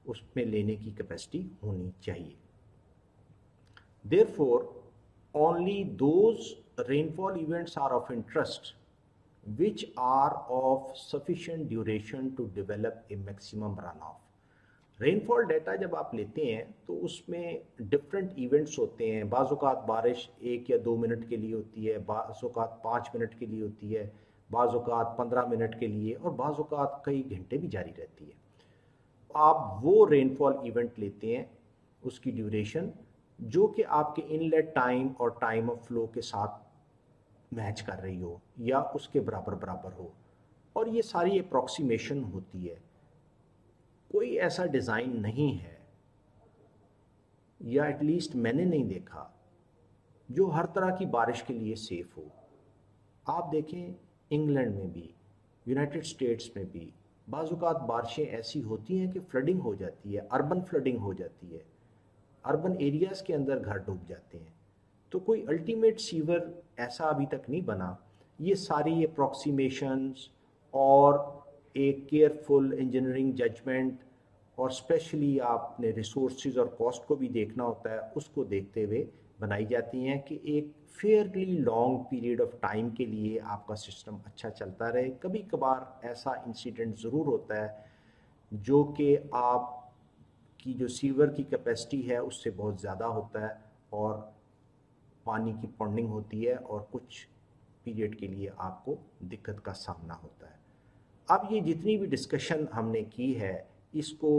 उसमें लेने की कैपेसिटी होनी चाहिए। Therefore, only those rainfall events are of interest which are of sufficient duration to develop a maximum runoff. Rainfall data जब आप लेते हैं तो उसमें डिफरेंट इवेंट्स होते हैं। बाज़ औक़ात बारिश 1 या 2 मिनट के लिए होती है, बाज़ औक़ात 5 मिनट के लिए होती है, बाज़ औक़ात 15 मिनट के लिए, और बाज़ औक़ात कई घंटे भी जारी रहती है। आप वो रेनफॉल इवेंट लेते हैं, उसकी ड्यूरेशन जो कि आपके इनलेट टाइम और टाइम ऑफ फ्लो के साथ मैच कर रही हो या उसके बराबर बराबर हो, और ये सारी अप्रॉक्सीमेशन होती है। कोई ऐसा डिज़ाइन नहीं है, या एटलीस्ट मैंने नहीं देखा, जो हर तरह की बारिश के लिए सेफ़ हो। आप देखें, इंग्लैंड में भी, यूनाइटेड स्टेट्स में भी बाज़ औक़ात बारिशें ऐसी होती हैं कि फ्लडिंग हो जाती है, अर्बन फ्लडिंग हो जाती है, अर्बन एरियाज़ के अंदर घर डूब जाते हैं। तो कोई अल्टीमेट सीवर ऐसा अभी तक नहीं बना। ये सारी अप्रॉक्सीमेशंस और एक केयरफुल इंजीनियरिंग जजमेंट, और स्पेशली आपने रिसोर्सेज और कॉस्ट को भी देखना होता है, उसको देखते हुए बनाई जाती हैं कि एक Fairlie long period of time के लिए आपका सिस्टम अच्छा चलता रहे। कभी कभार ऐसा इंसिडेंट ज़रूर होता है जो कि आप की जो सीवर की कैपेसिटी है उससे बहुत ज़्यादा होता है, और पानी की पॉन्डिंग होती है, और कुछ पीरियड के लिए आपको दिक्कत का सामना होता है। अब ये जितनी भी डिस्कशन हमने की है, इसको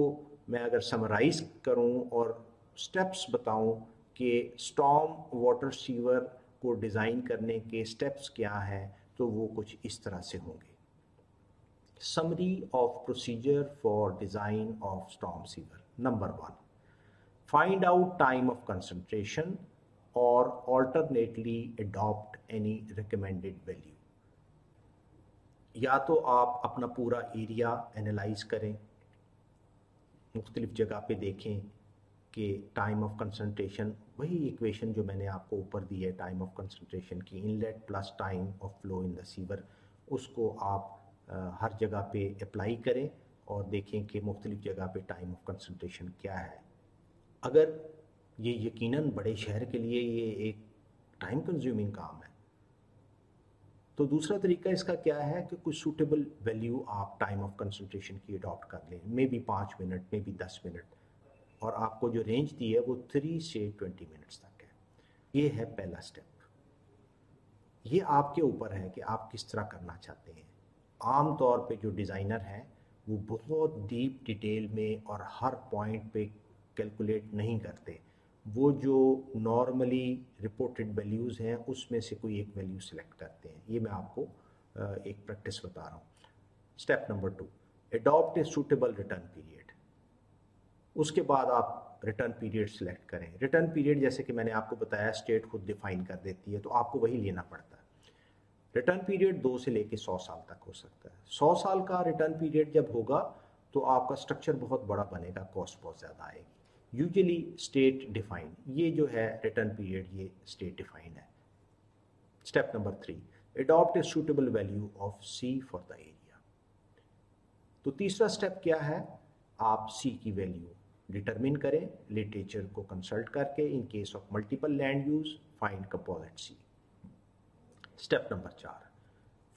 मैं अगर समराइज़ करूं और स्टेप्स बताऊं कि स्टॉर्म वाटर सीवर को डिज़ाइन करने के स्टेप्स क्या हैं, तो वो कुछ इस तरह से होंगे। Summary of procedure for design of storm sewer. Number 1, find out time of concentration और alternately adopt any recommended value. या तो आप अपना पूरा एरिया एनालाइज करें, मुख्तलिफ जगह पे देखें कि टाइम ऑफ कंसंट्रेशन, वही इक्वेशन जो मैंने आपको ऊपर दी है टाइम ऑफ कंसंट्रेशन की, inlet plus time of flow in the sewer, उसको आप हर जगह पे अप्लाई करें और देखें कि मुख्तलिफ जगह पे टाइम ऑफ कंसंट्रेशन क्या है। अगर ये यकीनन बड़े शहर के लिए ये एक टाइम कंज्यूमिंग काम है, तो दूसरा तरीका इसका क्या है कि कुछ सूटेबल वैल्यू आप टाइम ऑफ कंसंट्रेशन की अडॉप्ट कर लें, may be 5 minute, may be 10 minute, और आपको जो रेंज दी है वो 3 से 20 मिनट्स तक है। ये है पहला स्टेप। ये आपके ऊपर है कि आप किस तरह करना चाहते हैं। आम तौर पे जो डिज़ाइनर हैं वो बहुत डीप डिटेल में और हर पॉइंट पे कैलकुलेट नहीं करते, वो जो नॉर्मली रिपोर्टेड वैल्यूज़ हैं उसमें से कोई एक वैल्यू सेलेक्ट करते हैं। ये मैं आपको एक प्रैक्टिस बता रहा हूँ। Step number 2, adopt a suitable return period. उसके बाद आप रिटर्न पीरियड सेलेक्ट करें। रिटर्न पीरियड जैसे कि मैंने आपको बताया स्टेट खुद डिफाइन कर देती है, तो आपको वही लेना पड़ता है। रिटर्न पीरियड 2 से लेके 100 साल तक हो सकता है। 100 साल का रिटर्न पीरियड जब होगा तो आपका स्ट्रक्चर बहुत बड़ा बनेगा, कॉस्ट बहुत ज़्यादा आएगी। यूजुअली स्टेट डिफाइन, ये जो है रिटर्न पीरियड, ये स्टेट डिफाइन है। Step number 3, adopt a suitable value of C for the area. तो तीसरा स्टेप क्या है, आप सी की वैल्यू डिटरमिन करें लिटरेचर को कंसल्ट करके। In case of multiple land use, find composite C. Step number 4,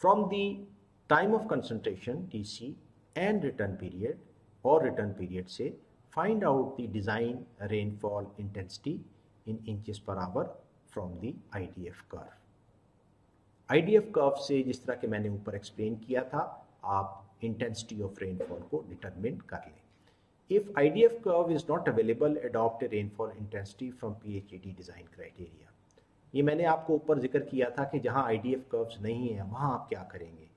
from the time of concentration TC and return period और रिटर्न पीरियड से find out the design rainfall intensity in inches per hour from the IDF curve. IDF curve से, जिस तरह के मैंने ऊपर explain किया था, आप इंटेंसिटी ऑफ रेनफॉल को डिटरमिन कर लें। If IDF curve is not available, adopt a rainfall intensity from PHED design criteria। ये मैंने आपको ऊपर जिक्र किया था कि जहाँ IDF कर्व्स नहीं है वहाँ आप क्या करेंगे।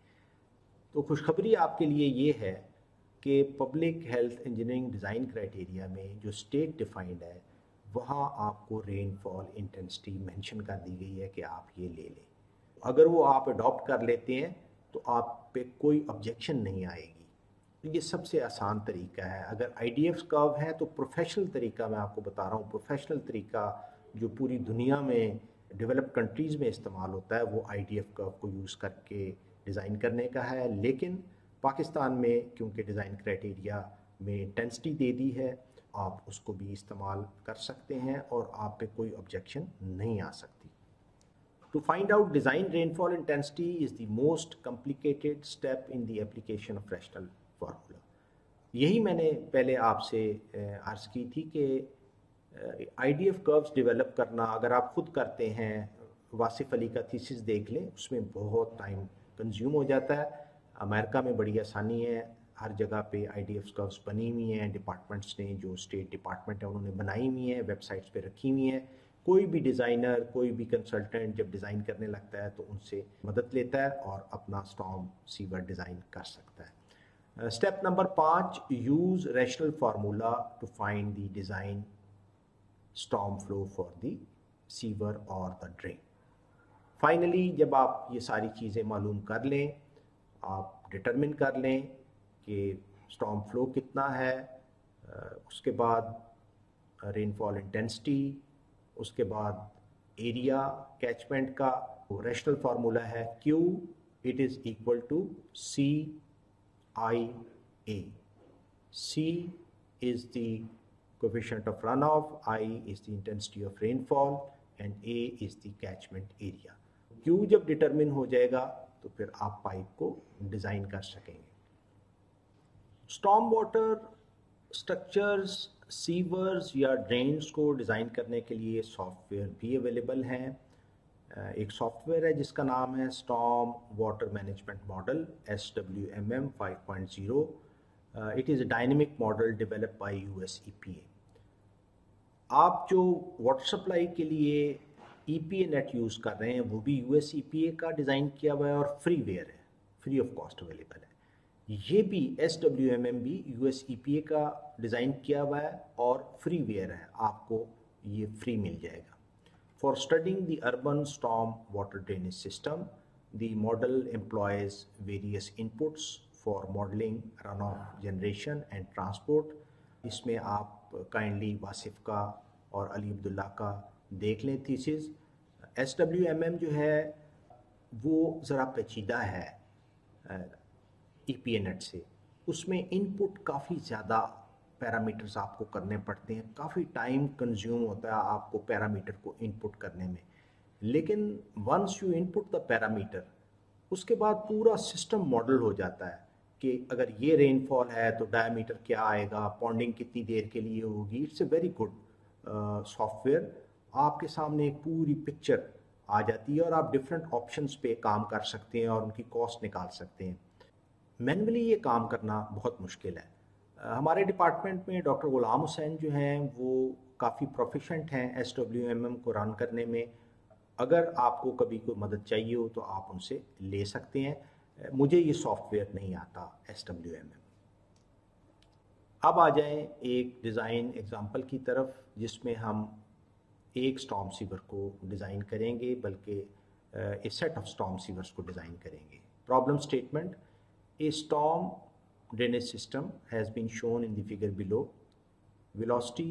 तो खुशखबरी आपके लिए ये है कि public health engineering design criteria में जो स्टेट डिफाइंड है, वहाँ आपको रेनफॉल इंटेंसिटी मेंशन कर दी गई है कि आप ये ले लें। अगर वो आप अडॉप्ट कर लेते हैं तो आप पे कोई ऑब्जेक्शन नहीं आएगी। तो ये सबसे आसान तरीका है। अगर IDF कर्व है तो प्रोफेशनल तरीका मैं आपको बता रहा हूँ, प्रोफेशनल तरीका जो पूरी दुनिया में डेवलप्ड कंट्रीज़ में इस्तेमाल होता है, वो IDF कर्व को यूज़ करके डिज़ाइन करने का है। लेकिन पाकिस्तान में क्योंकि डिज़ाइन क्राइटेरिया में इंटेंसिटी दे दी है, आप उसको भी इस्तेमाल कर सकते हैं और आप पे कोई ऑब्जेक्शन नहीं आ सकती। To find out design rainfall intensity is the most complicated step in the application of Fresnel formula। यही मैंने पहले आपसे अर्ज़ की थी कि आईडीएफ कर्व्स डेवलप करना अगर आप खुद करते हैं, वासिफ अली का थीसिस देख लें, उसमें बहुत टाइम कंज्यूम हो जाता है। अमेरिका में बड़ी आसानी है, हर जगह पे आईडीएफ कर्व्स बनी हुई हैं, डिपार्टमेंट्स ने, जो स्टेट डिपार्टमेंट है उन्होंने बनाई हुई हैं, वेबसाइट्स पे रखी हुई हैं। कोई भी डिज़ाइनर, कोई भी कंसल्टेंट जब डिज़ाइन करने लगता है तो उनसे मदद लेता है और अपना स्टॉर्म सीवर डिज़ाइन कर सकता है। Step number 5, use rational formula to find the design storm flow for the sewer और द ड्रेन। फाइनली जब आप ये सारी चीज़ें मालूम कर लें, आप डिटरमिन कर लें कि स्टॉर्म फ्लो कितना है, उसके बाद रेनफॉल इंटेंसिटी, उसके बाद एरिया कैचमेंट का, रैशनल फार्मूला है Q, it is equal to C I A. C is the coefficient of runoff, I is the intensity of rainfall and A is the catchment area. Q जब determine हो जाएगा तो फिर आप pipe को design कर सकेंगे। स्टॉर्म वाटर स्ट्रक्चर्स, सीवर्स या ड्रेन्स को डिज़ाइन करने के लिए सॉफ्टवेयर भी अवेलेबल हैं। एक सॉफ्टवेयर है जिसका नाम है storm water management model, SWMM 5.0। It is a dynamic model developed by US EPA। आप जो वाटर सप्लाई के लिए EPA नेट यूज़ कर रहे हैं वो भी US EPA का डिज़ाइन किया हुआ है और फ्रीवेयर है, फ्री ऑफ कॉस्ट अवेलेबल है। ये भी SWMM भी US EPA का डिज़ाइन किया हुआ है और फ्रीवेयर है, आपको ये फ्री मिल जाएगा। For studying the urban storm water drainage system, the model employs various inputs for modeling runoff generation and transport. इसमें आप काइंडली वासिफ का और अली अब्दुल्ला का देख लें थीसिस। SWMM जो है वो ज़रा पेचीदा है EPA नेट से, उसमें इनपुट काफ़ी ज़्यादा पैरामीटर्स आपको करने पड़ते हैं, काफ़ी टाइम कंज्यूम होता है आपको पैरामीटर को इनपुट करने में। लेकिन once you input the parameter, उसके बाद पूरा सिस्टम मॉडल हो जाता है कि अगर ये रेनफॉल है तो डायमीटर क्या आएगा, पॉन्डिंग कितनी देर के लिए होगी। It's a very good software. आपके सामने एक पूरी पिक्चर आ जाती है और आप डिफरेंट ऑप्शंस पे काम कर सकते हैं और उनकी कॉस्ट निकाल सकते हैं। मैनुअली ये काम करना बहुत मुश्किल है। हमारे डिपार्टमेंट में डॉक्टर गुलाम हुसैन जो हैं वो काफ़ी प्रोफिशेंट हैं SWMM को रन करने में। अगर आपको कभी कोई मदद चाहिए हो तो आप उनसे ले सकते हैं। मुझे ये सॉफ्टवेयर नहीं आता SWMM। अब आ जाएं एक डिज़ाइन एग्जांपल की तरफ जिसमें हम एक स्टॉर्म सीवर को डिज़ाइन करेंगे, बल्कि ए सेट ऑफ स्टॉर्म सीवर्स को डिज़ाइन करेंगे। Problem statement: A storm drainage system has been shown in the figure below. Velocity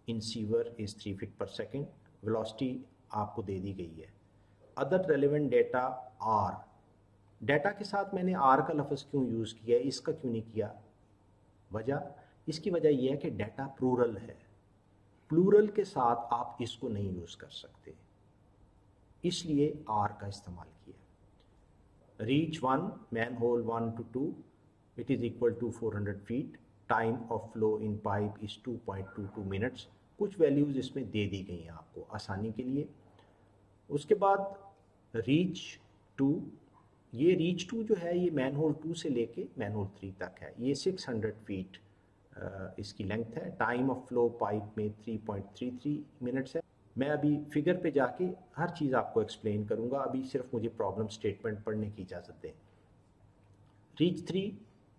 in sewer is 3 feet per second. Velocity आपको दे दी गई है। Other relevant data R. Data के साथ मैंने R का लफ्ज़ क्यों यूज़ किया है, इसका क्यों नहीं किया? इसकी वजह यह है कि डाटा प्लूरल है, प्लूरल के साथ आप इसको नहीं यूज़ कर सकते, इसलिए R का इस्तेमाल किया। Reach 1, manhole 1 to 2, it is equal to 400 feet. Time of flow in pipe is 2.22 minutes. कुछ वैल्यूज़ इसमें दे दी गई हैं आपको आसानी के लिए। उसके बाद रीच 2, ये रीच 2 जो है ये मैनहोल 2 से लेके मैनहोल 3 तक है। ये 600 फीट इसकी लेंथ है। टाइम ऑफ फ्लो पाइप में 3.33 मिनट्स है। मैं अभी फिगर पे जाके हर चीज़ आपको एक्सप्लेन करूँगा, अभी सिर्फ मुझे प्रॉब्लम स्टेटमेंट पढ़ने की इजाज़त दें। रीच 3,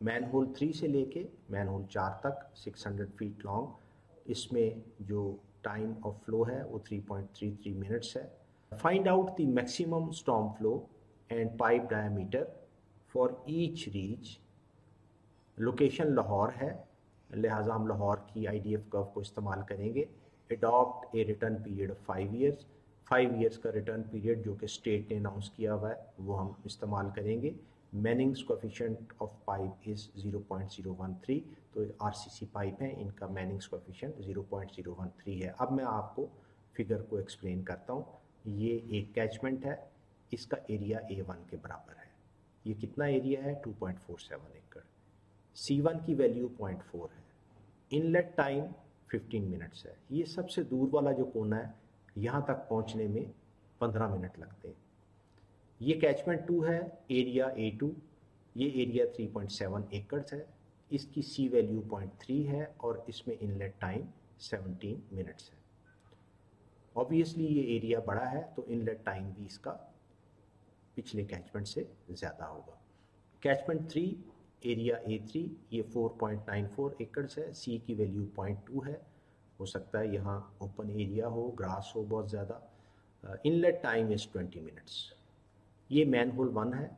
मैनहोल 3 से लेके मैनहोल 4 तक 600 फीट लॉन्ग। इसमें जो टाइम ऑफ फ्लो है वो 3.33 मिनट्स है। Find out the maximum storm flow and pipe diameter for each reach. Location Lahore है, लिहाजा हम लाहौर की IDF कर्व को इस्तेमाल करेंगे। Adopt a return period of 5 years. 5 years का रिटर्न पीरियड जो कि स्टेट ने अनाउंस किया हुआ है वो हम इस्तेमाल करेंगे। Manning's coefficient of pipe is 0.013, तो RCC पाइप है, इनका मैनिंग्स कोएफिशिएंट 0.013 है। अब मैं आपको फिगर को एक्सप्लेन करता हूँ। ये एक कैचमेंट है, इसका एरिया A1 के बराबर है। ये कितना एरिया है? 2.47 एकड़। C1 की वैल्यू 0.4 है, इनलेट टाइम 15 मिनट्स है। ये सबसे दूर वाला जो कोना है, यहाँ तक पहुँचने में 15 मिनट लगते हैं। ये कैचमेंट 2 है, एरिया A2, ये एरिया 3.7 एकड़्स है, इसकी सी वैल्यू 0.3 है और इसमें इनलेट टाइम 17 मिनट्स है। ऑब्वियसली ये एरिया बड़ा है तो इनलेट टाइम भी इसका पिछले कैचमेंट से ज़्यादा होगा। कैचमेंट 3, एरिया A3, ये 4.94 एकड़्स है, सी की वैल्यू 0.2 है। हो सकता है यहाँ ओपन एरिया हो, ग्रास हो बहुत ज़्यादा। Inlet time is 20 minutes. ये मैनहोल 1 है,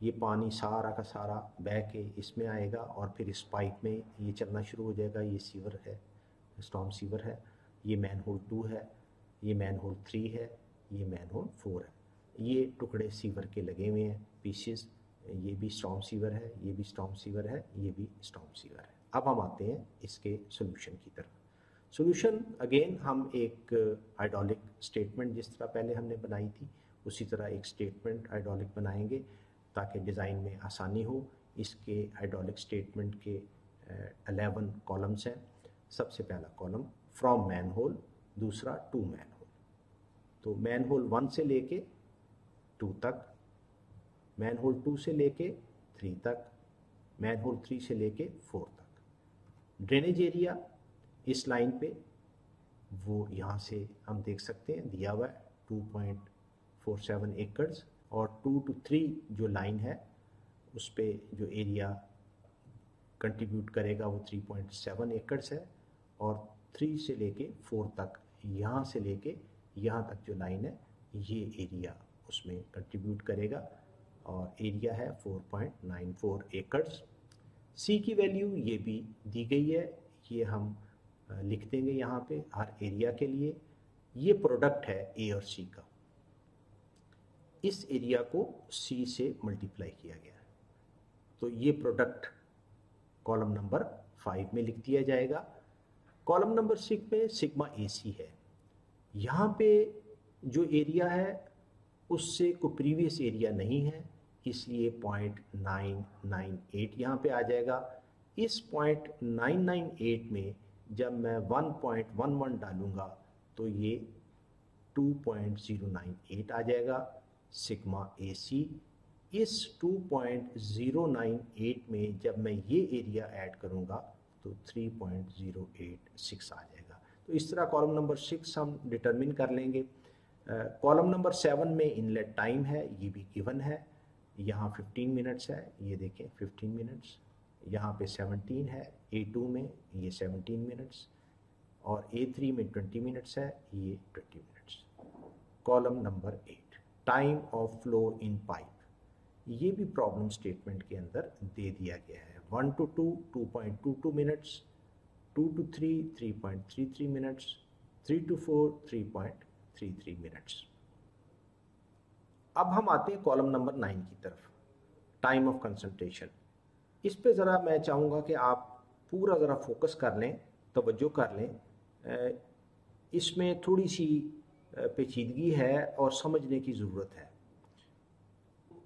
ये पानी सारा का सारा बह के इसमें आएगा और फिर इस पाइप में ये चलना शुरू हो जाएगा। ये सीवर है, स्टॉर्म सीवर है। ये मैनहोल 2 है, ये मैनहोल 3 है, ये मैनहोल 4 है। ये टुकड़े सीवर के लगे हुए हैं, पीसेस। ये भी स्टॉर्म सीवर है, ये भी स्टॉर्म सीवर है, ये भी स्टॉर्म सीवर है। अब हम आते हैं इसके सोल्यूशन की तरफ। सोल्यूशन अगेन हम एक हाइड्रोलिक स्टेटमेंट जिस तरह पहले हमने बनाई थी उसी तरह एक स्टेटमेंट हाइड्रोलिक बनाएंगे ताकि डिज़ाइन में आसानी हो। इसके हाइड्रोलिक स्टेटमेंट के 11 कॉलम्स हैं। सबसे पहला कॉलम फ्रॉम मैनहोल, दूसरा टू मैनहोल। तो मैनहोल 1 से लेके 2 तक, मैनहोल 2 से लेके 3 तक, मैनहोल 3 से लेके 4 तक। ड्रेनेज एरिया इस लाइन पे वो यहाँ से हम देख सकते हैं दिया हुआ है 2.47 एकड़्स, और 2 to 3 जो लाइन है उस पे जो एरिया कंट्रीब्यूट करेगा वो 3.7 एकड़्स है, और 3 से लेके 4 तक, यहाँ से लेके यहाँ तक जो लाइन है ये एरिया उसमें कंट्रीब्यूट करेगा और एरिया है 4.94 एकड़्स। सी की वैल्यू ये भी दी गई है, ये हम लिख देंगे यहाँ पे हर एरिया के लिए। ये प्रोडक्ट है ए और सी का, इस एरिया को सी से मल्टीप्लाई किया गया है, तो ये प्रोडक्ट कॉलम नंबर 5 में लिख दिया जाएगा। कॉलम नंबर 6 में सिग्मा AC है। यहाँ पे जो एरिया है उससे कोई प्रीवियस एरिया नहीं है, इसलिए 0.998 यहाँ पे आ जाएगा। इस 0.998 में जब मैं 1.11 डालूँगा तो ये 2.098 आ जाएगा सिग्मा AC। इस 2.098 में जब मैं ये एरिया ऐड करूँगा तो 3.086 आ जाएगा। तो इस तरह कॉलम नंबर 6 हम डिटरमिन कर लेंगे। कॉलम नंबर 7 में इनलेट टाइम है, ये भी गिवन है, यहाँ 15 मिनट्स है, ये देखें 15 मिनट्स। यहाँ पे 17 है, A2 में ये 17 मिनट्स, और A3 में 20 मिनट्स है, ये 20 minutes. Column number 8 time of flow in pipe, ये भी प्रॉब्लम स्टेटमेंट के अंदर दे दिया गया है। 1 to 2 2.22 minutes, 2 to 3 3.33 minutes, 3 to 4 3.33 minutes. अब हम आते हैं कॉलम नंबर 9 की तरफ, टाइम ऑफ कंसंट्रेशन। इस पे ज़रा मैं चाहूँगा कि आप पूरा ज़रा फोकस कर लें, तवज्जो कर लें। इसमें थोड़ी सी पेचीदगी है और समझने की ज़रूरत है।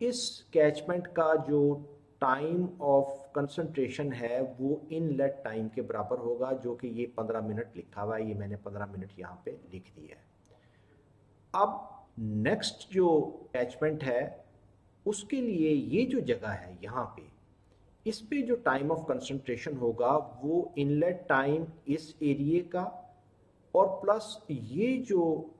इस कैचमेंट का जो टाइम ऑफ कंसंट्रेशन है वो इनलेट टाइम के बराबर होगा, जो कि ये 15 मिनट लिखा हुआ है, ये मैंने 15 मिनट यहाँ पे लिख दिया है। अब नेक्स्ट जो कैचमेंट है उसके लिए ये जो जगह है यहाँ पे, इस पे जो टाइम ऑफ कंसंट्रेशन होगा वो इनलेट टाइम इस एरिया का और प्लस ये जो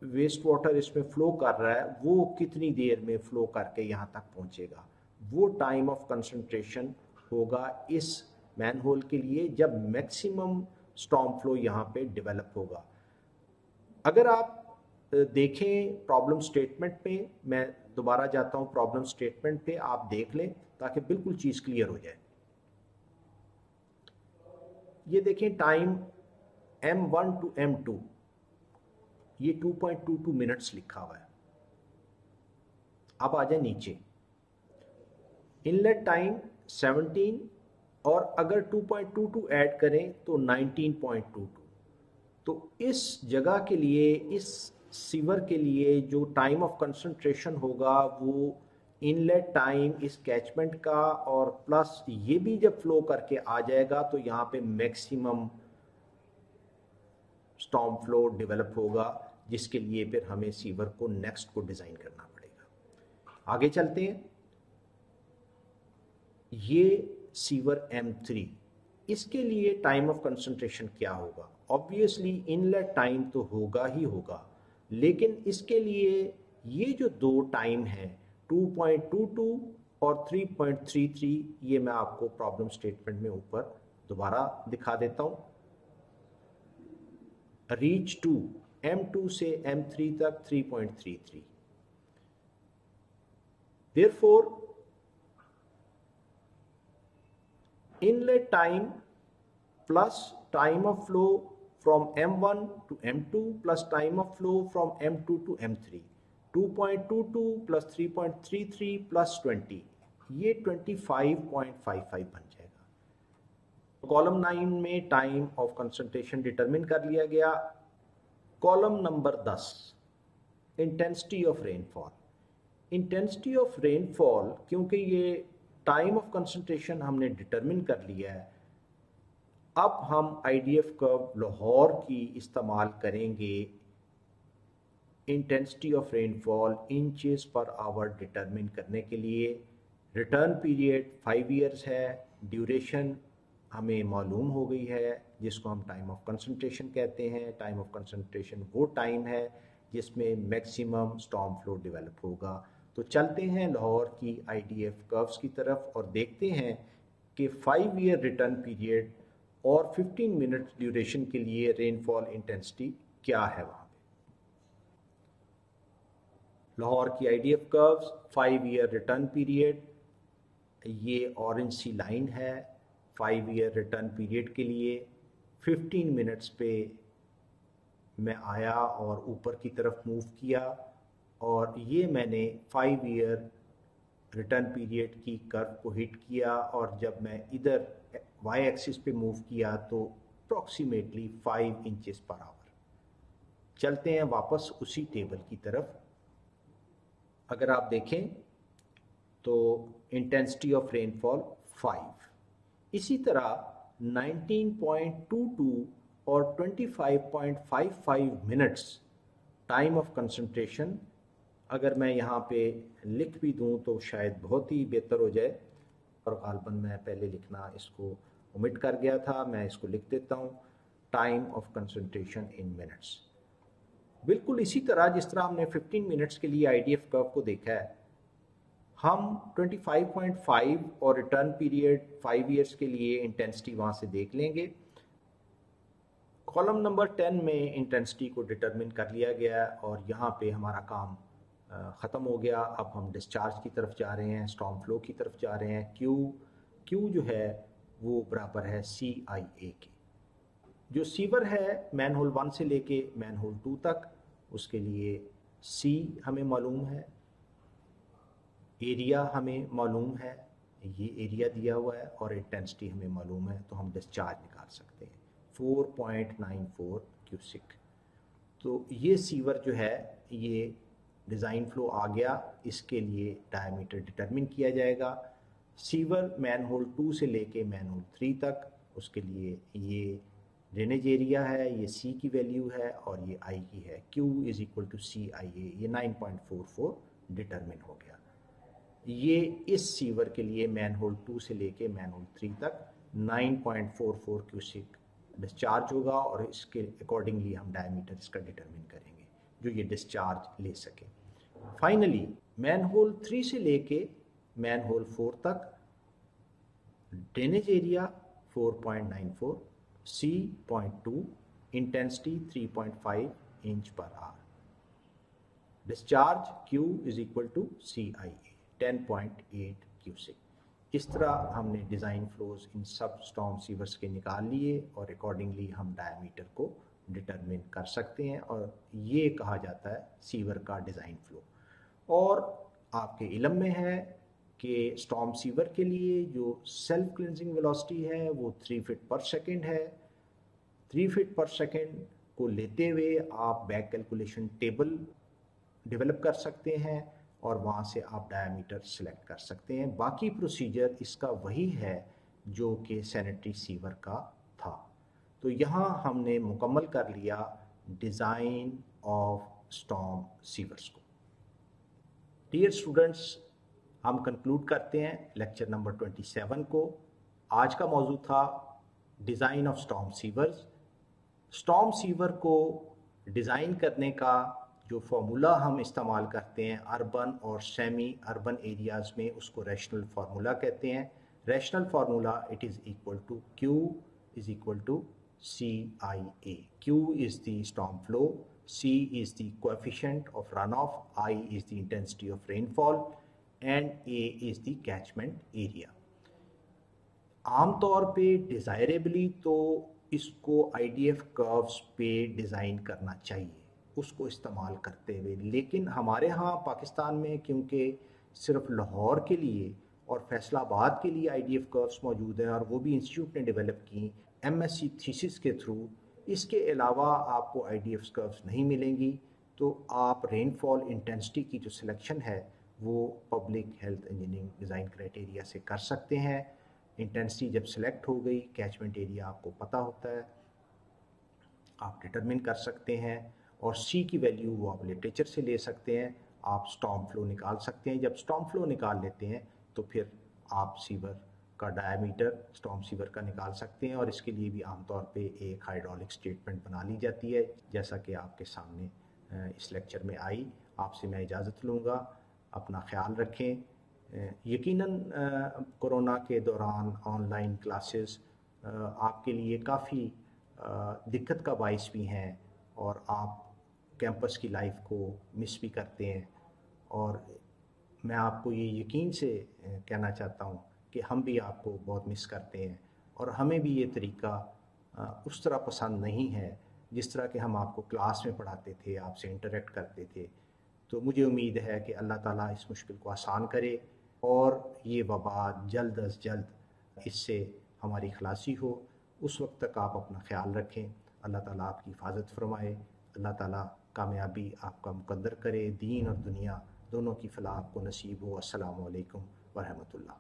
वेस्ट वाटर इसमें फ्लो कर रहा है वो कितनी देर में फ्लो करके यहाँ तक पहुँचेगा, वो टाइम ऑफ कंसंट्रेशन होगा इस मैनहोल के लिए जब मैक्सिमम स्टॉर्म फ्लो यहाँ पे डेवलप होगा। अगर आप देखें प्रॉब्लम स्टेटमेंट पे, मैं दोबारा जाता हूँ प्रॉब्लम स्टेटमेंट पे, आप देख लें ताकि बिल्कुल चीज़ क्लियर हो जाए। ये देखें टाइम M1 to M2, ये 2.22 मिनट्स लिखा हुआ है। अब आ जाए नीचे, इनलेट टाइम 17 और अगर 2.22 ऐड करें तो 19.22। तो इस जगह के लिए, इस सीवर के लिए जो टाइम ऑफ कंसंट्रेशन होगा वो इनलेट टाइम इस कैचमेंट का और प्लस ये भी जब फ्लो करके आ जाएगा तो यहाँ पे मैक्सिमम स्टॉर्म फ्लो डेवलप होगा, जिसके लिए फिर हमें सीवर को नेक्स्ट को डिज़ाइन करना पड़ेगा। आगे चलते हैं। ये सीवर M3, इसके लिए टाइम ऑफ कंसंट्रेशन क्या होगा? ऑब्वियसली इनलेट टाइम तो होगा ही होगा, लेकिन इसके लिए ये जो दो टाइम हैं 2.22 और 3.33, ये मैं आपको प्रॉब्लम स्टेटमेंट में ऊपर दोबारा दिखा देता हूं। रीच टू M2 से M3 तक 3.33। Therefore inlet time plus time of flow from M1 to M2 plus time of flow from M2 to M3, 2.22 plus 3.33 plus 20, ये 25.55 बन जाएगा। कॉलम 9 में टाइम ऑफ कंसंट्रेशन डिटरमिन कर लिया गया। Column number 10, intensity of rainfall. Intensity of rainfall, क्योंकि ये time of concentration हमने डिटरमिन कर लिया है, अब हम आईडीएफ कर्व लाहौर की इस्तेमाल करेंगे intensity of rainfall inches per hour determine करने के लिए। रिटर्न पीरियड 5 ईयर्स है, ड्यूरेशन हमें मालूम हो गई है जिसको हम टाइम ऑफ कंसंट्रेशन कहते हैं। टाइम ऑफ कंसंट्रेशन वो टाइम है जिसमें मैक्सिमम स्टॉर्म फ्लो डेवलप होगा। तो चलते हैं लाहौर की आईडीएफ कर्व्स की तरफ और देखते हैं कि 5 ईयर रिटर्न पीरियड और 15 मिनट ड्यूरेशन के लिए रेनफॉल इंटेंसिटी क्या है वहाँ पे। लाहौर की IDF curves, 5 year return period, ये ऑरेंज सी लाइन है 5 ईयर रिटर्न पीरियड के लिए। 15 मिनट्स पे मैं आया और ऊपर की तरफ मूव किया और ये मैंने 5 ईयर रिटर्न पीरियड की कर्व को हिट किया और जब मैं इधर वाई एक्सिस पे मूव किया तो अप्रॉक्सीमेटली 5 इंचेस पर आवर। चलते हैं वापस उसी टेबल की तरफ। अगर आप देखें तो इंटेंसिटी ऑफ रेनफॉल 5, इसी तरह 19.22 और 25.55 मिनट्स टाइम ऑफ कंसंट्रेशन। अगर मैं यहाँ पे लिख भी दूँ तो शायद बहुत ही बेहतर हो जाए, और गालबन मैं पहले लिखना इसको ओमिट कर गया था, मैं इसको लिख देता हूँ time of concentration in minutes. बिल्कुल इसी तरह जिस तरह हमने 15 मिनट्स के लिए आईडीएफ कर्व को देखा है, हम 25.5 और रिटर्न पीरियड 5 इयर्स के लिए इंटेंसिटी वहाँ से देख लेंगे। कॉलम नंबर 10 में इंटेंसिटी को डिटरमिन कर लिया गया और यहाँ पे हमारा काम ख़त्म हो गया। अब हम डिस्चार्ज की तरफ जा रहे हैं, स्टॉर्म फ्लो की तरफ जा रहे हैं। क्यू जो है वो बराबर है CIA के। जो सीवर है मैनहोल 1 से लेके मैनहोल 2 तक, उसके लिए C हमें मालूम है, एरिया हमें मालूम है, ये एरिया दिया हुआ है, और इंटेंसिटी हमें मालूम है, तो हम डिस्चार्ज निकाल सकते हैं 4.94 क्यूसिक। तो ये सीवर जो है ये डिज़ाइन फ्लो आ गया, इसके लिए डायमीटर डिटरमिन किया जाएगा। सीवर मैनहोल 2 से लेके मैनहोल 3 तक, उसके लिए ये ड्रेनेज एरिया है, ये C की वैल्यू है और ये I की है। Q is equal to CIA, ये 9.44 डिटरमिन हो गया। ये इस सीवर के लिए मैनहोल 2 से लेके मैनहोल 3 तक 9.44 क्यूसिक डिस्चार्ज होगा और इसके अकॉर्डिंगली हम डायमीटर इसका डिटरमिन करेंगे जो ये डिस्चार्ज ले सके। फाइनली मैनहोल 3 से लेके मैनहोल 4 तक drainage area 4.94, C 0.2, intensity 3.5 inch per hour, discharge Q is equal to CIA 10.8 cusec. इस तरह हमने डिज़ाइन फ्लोज इन सब स्टॉर्म सीवर्स के निकाल लिए और अकॉर्डिंगली हम डायमीटर को डिटरमिन कर सकते हैं और ये कहा जाता है सीवर का डिज़ाइन फ्लो। और आपके इल्म में है कि स्टॉर्म सीवर के लिए जो सेल्फ क्लिनजिंग वेलोसिटी है वो 3 फीट पर सेकेंड है। 3 फीट पर सेकेंड को लेते हुए आप बैक कैलकुलेशन टेबल डेवलप कर सकते हैं और वहाँ से आप डायामीटर सिलेक्ट कर सकते हैं। बाकी प्रोसीजर इसका वही है जो कि सैनिटरी सीवर का था। तो यहाँ हमने मुकम्मल कर लिया डिज़ाइन ऑफ स्टॉर्म सीवर्स को। डियर स्टूडेंट्स, हम कंक्लूड करते हैं लेक्चर नंबर 27 को। आज का मौजू था design of storm sewers. Storm sewer को डिज़ाइन करने का जो फार्मूला हम इस्तेमाल करते हैं अर्बन और सेमी अर्बन एरियाज़ में, उसको रैशनल फार्मूला कहते हैं। Rational formula it is equal to Q is equal to CIA। Q is the storm flow, C is the coefficient of runoff, I is the intensity of rainfall and A is the catchment area। आमतौर पे डिज़ायरेबली तो इसको IDF curves पे design करना चाहिए उसको इस्तेमाल करते हुए, लेकिन हमारे यहाँ पाकिस्तान में क्योंकि सिर्फ लाहौर के लिए और फैसलाबाद के लिए IDF कर्व्स मौजूद हैं और वो भी इंस्टीट्यूट ने डेवलप की MSc थीसिस के थ्रू, इसके अलावा आपको IDF कर्व्स नहीं मिलेंगी। तो आप रेनफॉल इंटेंसिटी की जो सिलेक्शन है वो public health engineering design criteria से कर सकते हैं। इंटेंसिटी जब सिलेक्ट हो गई, कैचमेंट एरिया आपको पता होता है, आप डिटरमिन कर सकते हैं, और C की वैल्यू वो आप लिटरेचर से ले सकते हैं। आप स्टॉर्म फ्लो निकाल सकते हैं। जब स्टॉर्म फ्लो निकाल लेते हैं तो फिर आप सीवर का डायमीटर स्टॉर्म सीवर का निकाल सकते हैं, और इसके लिए भी आमतौर पे एक हाइड्रोलिक स्टेटमेंट बना ली जाती है, जैसा कि आपके सामने इस लेक्चर में आई। आपसे मैं इजाज़त लूँगा। अपना ख्याल रखें। यकीनन कोरोना के दौरान ऑनलाइन क्लासेस आपके लिए काफ़ी दिक्कत का बाइस भी हैं, और आप कैंपस की लाइफ को मिस भी करते हैं। और मैं आपको ये यकीन से कहना चाहता हूँ कि हम भी आपको बहुत मिस करते हैं, और हमें भी ये तरीका उस तरह पसंद नहीं है जिस तरह के हम आपको क्लास में पढ़ाते थे, आपसे इंटरेक्ट करते थे। तो मुझे उम्मीद है कि अल्लाह ताला इस मुश्किल को आसान करे और ये वबा जल्द अज जल्द इससे हमारी खलासी हो। उस वक्त तक आप अपना ख्याल रखें। अल्लाह ताला आपकी हिफाजत फरमाए। अल्लाह ताला कामयाबी आपका मुकद्दर करे। दीन और दुनिया दोनों की फलाह आपको नसीब हो। अस्सलामु अलैकुम व रहमतुल्लाह।